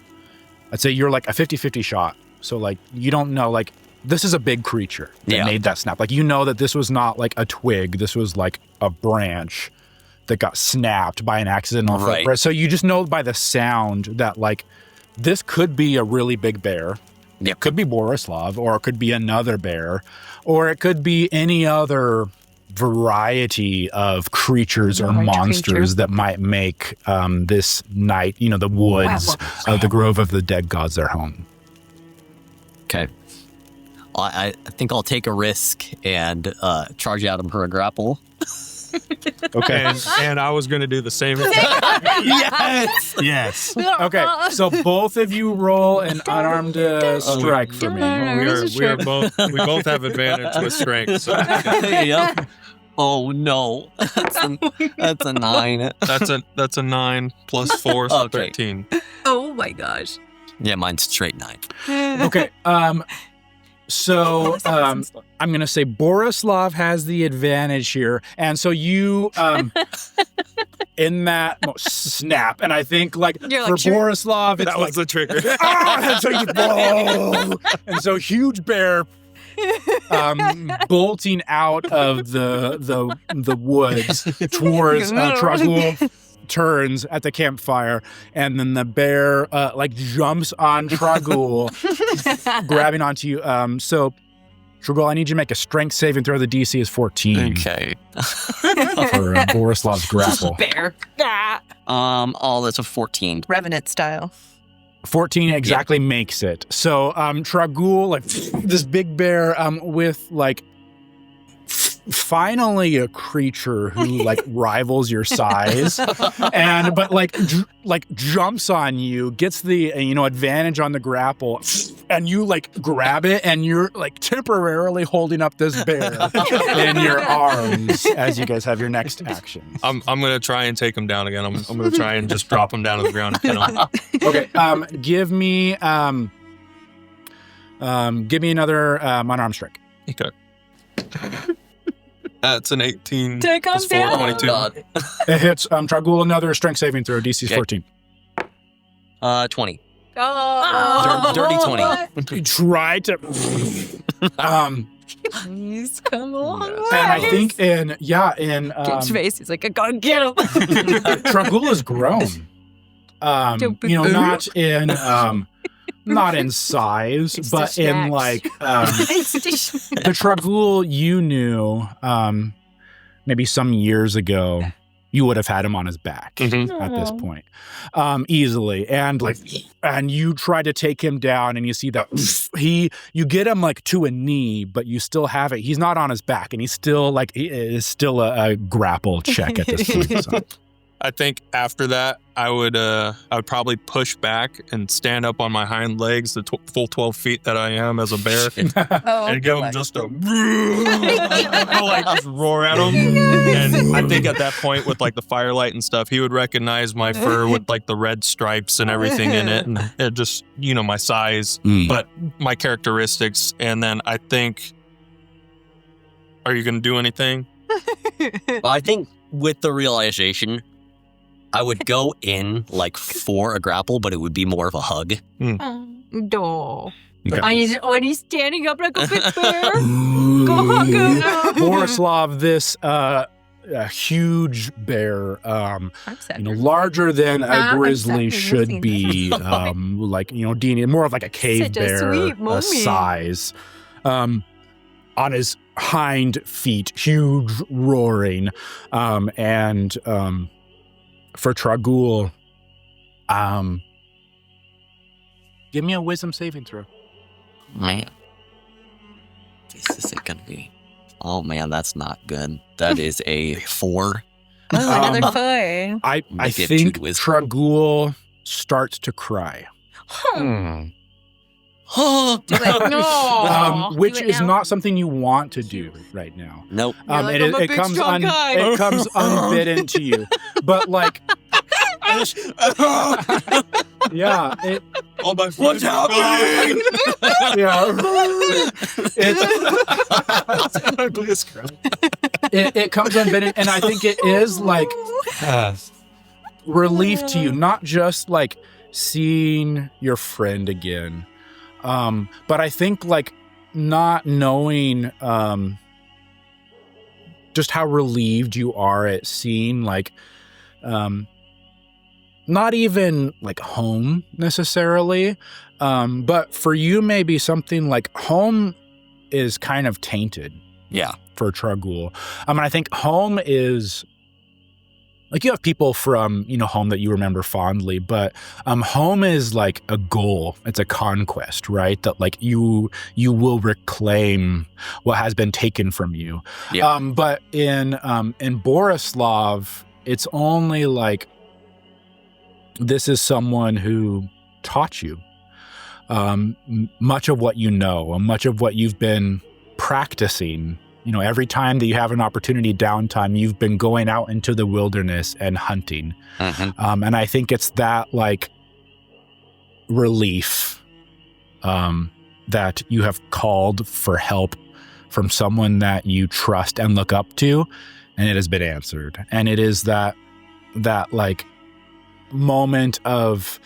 I'd say you're like a 50-50 shot. So, like, you don't know, like, this is a big creature that
Yeah.
made that snap. Like, you know that this was not like a twig. This was like a branch that got snapped by an accidental
Right.
footprint. So you just know by the sound that like this could be a really big bear.
Yep.
It could be Borislav, or it could be another bear, or it could be any other variety of creatures or
Large
monsters
creature.
that might make this night, the woods of the Grove of the Dead Gods their home.
Okay. I think I'll take a risk and charge at him for a grapple.
Okay.
And I was going to do the same.
Yes!
Yes. Okay. So both of you roll an unarmed strike for me.
We both have advantage with strength. So
Yep. Oh no. That's a 9.
that's a 9 plus 4, so
Okay.
13.
Oh my gosh.
Yeah, mine's straight 9.
Okay. So I'm going to say Borislav has the advantage here. And so you, in that snap, and I think like
You're
for
like, sure.
Borislav, it's
That
like,
was the trigger.
and so you and so huge bear bolting out of the woods towards Traghoul turns at the campfire, and then the bear like jumps on Traghoul, grabbing onto you. So Traghoul, I need you to make a strength saving throw. The DC is 14
Okay.
for Borislav's grapple.
Bear.
Oh, that's a 14.
Revenant style.
14 exactly makes it. So Traghoul, like this big bear with like finally a creature who like rivals your size, and but like jumps on you, gets the advantage on the grapple, and you like grab it, and you're like temporarily holding up this bear in your arms as you guys have your next action.
I'm going to try and take him down again. I'm going to try and just drop him down to the ground and kill him.
Okay, give me another unarmed strike.
Okay. That's an 18
Take him
plus 4,
down.
22.
God.
It hits Traghoul, another strength saving throw. DC is
Okay.
14.
20.
Oh.
Dirty 20.
You try to
Please come on.
and I think in
Kid's face. He's like, I gotta get him.
Traghoul has grown. Not in size,
It's
but
just
in
snacks.
like the Traghoul you knew maybe some years ago, you would have had him on his back at this point easily, and you try to take him down, and you see that you get him like to a knee, but you still have it. He's not on his back, and it is still a grapple check at this point. So.
I think after that, I would probably push back and stand up on my hind legs, the full 12 feet that I am as a bear, and give him just a just roar at him. And I think at that point, with like the firelight and stuff, he would recognize my fur with like the red stripes and everything in it, and it just my size, but my characteristics. And then I think, are you gonna do anything?
Well, I think with the realization, I would go in like for a grapple, but it would be more of a hug.
No.
Okay.
When he's standing up like a big bear. Go hug him.
Borislav, this huge bear, larger than a
I'm
grizzly
exactly
should be, Dean, more of like a cave
Such a
bear
sweet mommy.
size. On his hind feet, huge roaring, and for Traghoul, give me a wisdom saving throw.
Man. This isn't gonna be. Oh man, that's not good. That is a 4.
Oh, another 4.
I
Make it
think
two wisdom.
Traghoul starts to cry. Which is not something you want to do right now.
Nope.
It comes unbidden to you, but like, yeah,
All my
What's happening?
yeah, it comes unbidden, and I think it is like relief to you, not just like seeing your friend again, but I think like not knowing just how relieved you are at seeing like not even like home necessarily, but for you maybe something like home is kind of tainted.
Yeah.
For Traghoul. I think home is like you have people from, home that you remember fondly, but home is like a goal. It's a conquest, right? That like you will reclaim what has been taken from you.
Yeah.
But in Borislav, it's only like this is someone who taught you much of what you know, and much of what you've been practicing. Every time that you have an opportunity downtime, you've been going out into the wilderness and hunting.
Mm-hmm.
And I think it's that like relief that you have called for help from someone that you trust and look up to, and it has been answered. And it is that like moment of,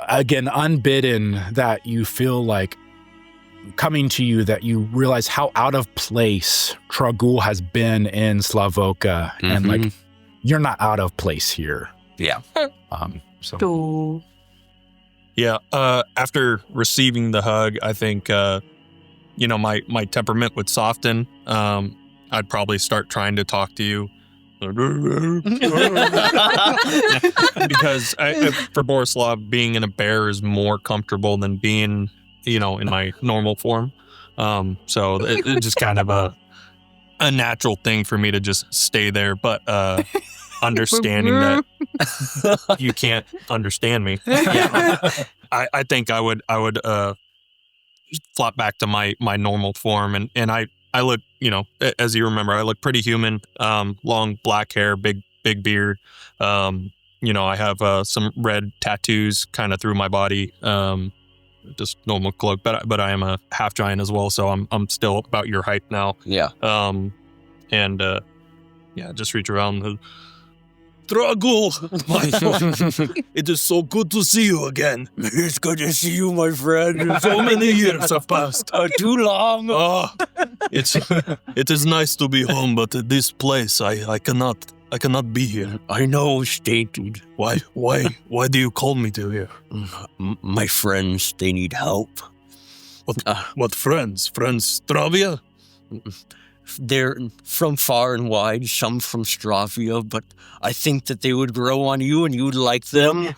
again, unbidden, that you feel like coming to you, that you realize how out of place Traghoul has been in Slavoka, and like you're not out of place here.
Yeah.
So
Yeah. After receiving the hug, I think my temperament would soften. I'd probably start trying to talk to you. Because for Borislav, being in a bear is more comfortable than being in my normal form. So it's just kind of a natural thing for me to just stay there, but understanding that you can't understand me. I think I would flop back to my normal form, and I look, as you remember, I look pretty human, long black hair, big beard. I have some red tattoos kind of through my body. Just normal cloak, but I am a half giant as well, so I'm still about your height now.
Yeah.
Just reach around. Traghoul, it is so good to see you again.
It's good to see you, my friend.
So many years have passed.
Too long.
It is nice to be home, but at this place, I cannot be here.
I know, it's tainted.
Why do you call me to here?
My friends, they need help.
What friends? Friends Stravia?
They're from far and wide, some from Stravia, but I think that they would grow on you and you'd like them.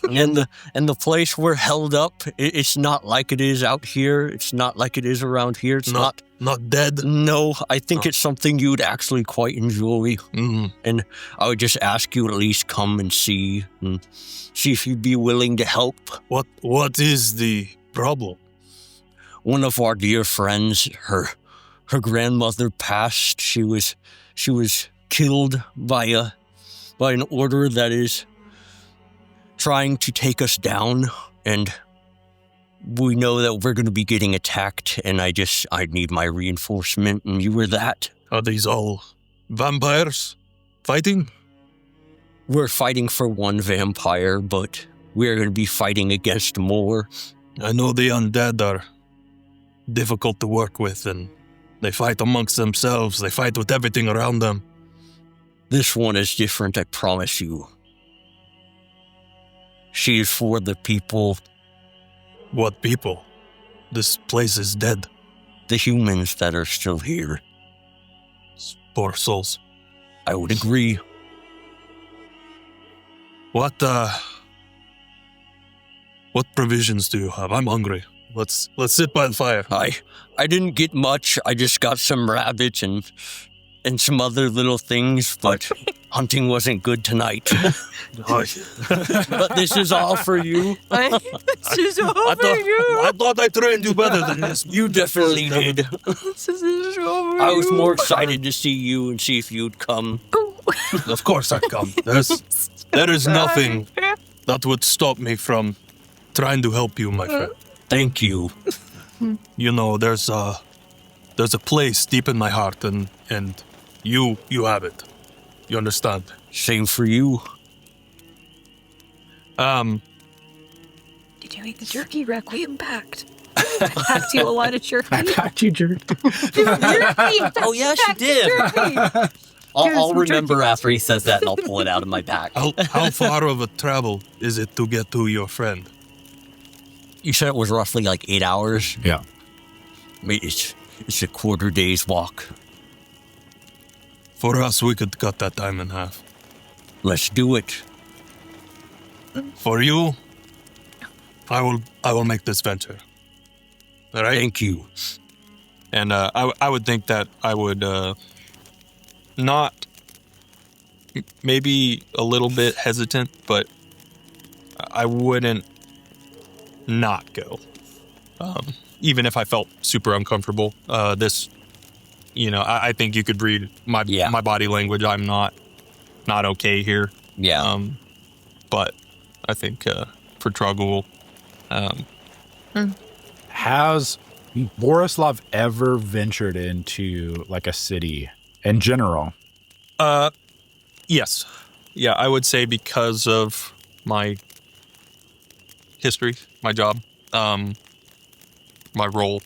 and the place we're held up, it's not like it is out here. It's not like it is around here. It's not
dead.
No, I think it's something you'd actually quite enjoy.
Mm-hmm.
And I would just ask you to at least come and see if you'd be willing to help.
What is the problem?
One of our dear friends, her grandmother passed. She was killed by an order that is trying to take us down, and we know that we're going to be getting attacked, and I need my reinforcement, and you were that.
Are these all vampires fighting?
We're fighting for one vampire, but we're going to be fighting against more.
I know the undead are difficult to work with, and they fight amongst themselves. They fight with everything around them.
This one is different, I promise you. She is for the people.
What people? This place is dead.
The humans that are still here.
Poor souls.
I would agree.
What provisions do you have? I'm hungry. Let's sit by the fire.
I didn't get much. I just got some rabbits and some other little things, but hunting wasn't good tonight. But this is all for you.
This is all for you.
I thought I trained you better than this.
You definitely did.
This is all for
I was
you.
more excited to see you and see if you'd come.
Of course I'd come. There is nothing that would stop me from trying to help you, my friend.
Thank you.
There's a place deep in my heart, and you have it. You understand?
Same for you.
Did you eat the turkey Requiem packed? packed you a lot of jerky.
I packed you jerky.
Oh, yeah, she did. I'll remember after he says that, and I'll pull it out of my pack.
How far of a travel is it to get to your friend?
You said it was roughly like 8 hours?
Yeah.
I mean, it's a quarter day's walk.
For us, we could cut that time in half.
Let's do it.
For you, I will make this venture. All right?
Thank you.
And I would think that I would not, maybe a little bit hesitant, but I wouldn't not go. Even if I felt super uncomfortable. This, I think you could read my body language. I'm not okay here.
Yeah.
But I think for Traghoul,
Has Borislav ever ventured into like a city in general?
yes. Yeah, I would say because of my history, my job, my role,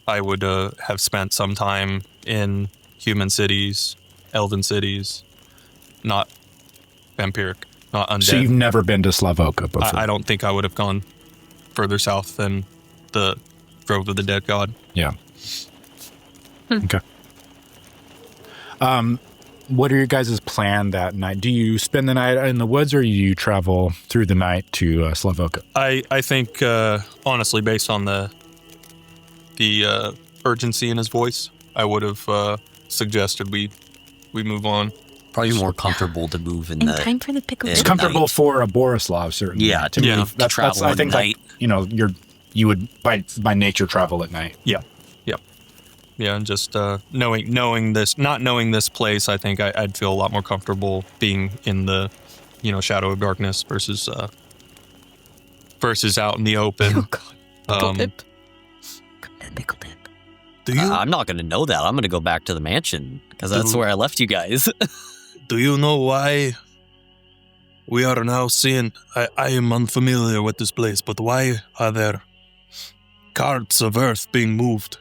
I would have spent some time in human cities, elven cities, not vampiric, not undead.
So you've never been to Slavoka before?
I don't think I would have gone further south than the Grove of the Dead God.
Yeah. Okay. What are your guys' plan that night? Do you spend the night in the woods or do you travel through the night to Slavoka?
I think, honestly, based on the urgency in his voice, I would have suggested we move on.
Probably more comfortable to move in
In
the...
time for the pickle.
It's comfortable for a Borislav, certainly.
Yeah,
to
yeah,
move.
to travel
I
at
think,
night.
like, you would by nature travel at night.
Yeah, and just not knowing this place, I think I'd feel a lot more comfortable being in the, shadow of darkness versus out in the open.
Pickle dip. Pickle dip.
Do you
I'm not going to know that. I'm going to go back to the mansion because that's where I left you guys.
do you know why we are now seeing? I am unfamiliar with this place, but why are there carts of earth being moved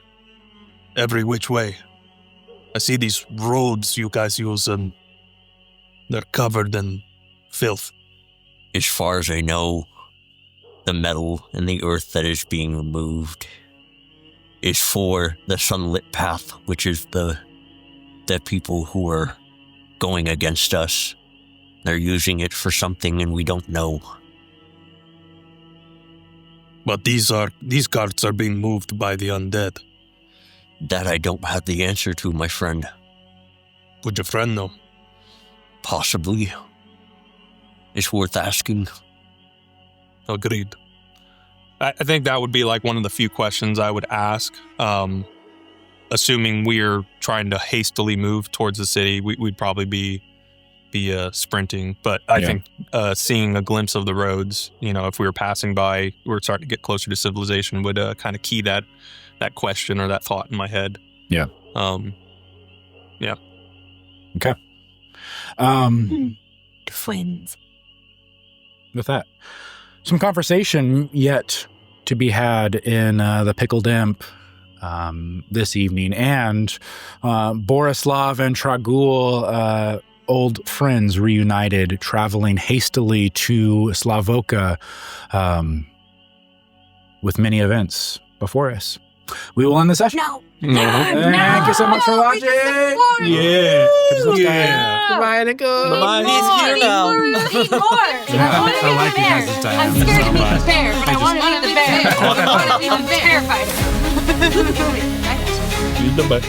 every which way? I see these roads you guys use, and they're covered in filth.
As far as I know, the metal and the earth that is being removed is for the sunlit path, which is the people who are going against us. They're using it for something and we don't know.
But these carts are being moved by the undead.
That I don't have the answer to, my friend.
Would your friend know?
Possibly. It's worth asking.
Agreed. I think that would be like one of the few questions I would ask. Assuming we're trying to hastily move towards the city, we'd probably be sprinting. But I think seeing a glimpse of the roads, if we were passing by, we're starting to get closer to civilization, would kind of key that question or that thought in my head.
Yeah.
Yeah.
Okay.
Twins.
With that, some conversation yet to be had in the Pickled Imp this evening, and Borislav and Traghoul, old friends reunited, traveling hastily to Slavoka with many events before us. We will end the session.
No.
Thank you so much for watching. Yeah.
Goodbye, Nicole.
Bye-bye. He's here now.
Eat more.
I like you guys this time.
I'm scared to be the bear, but I want to be the bear. I want to be the bear fighter.
Use the butt.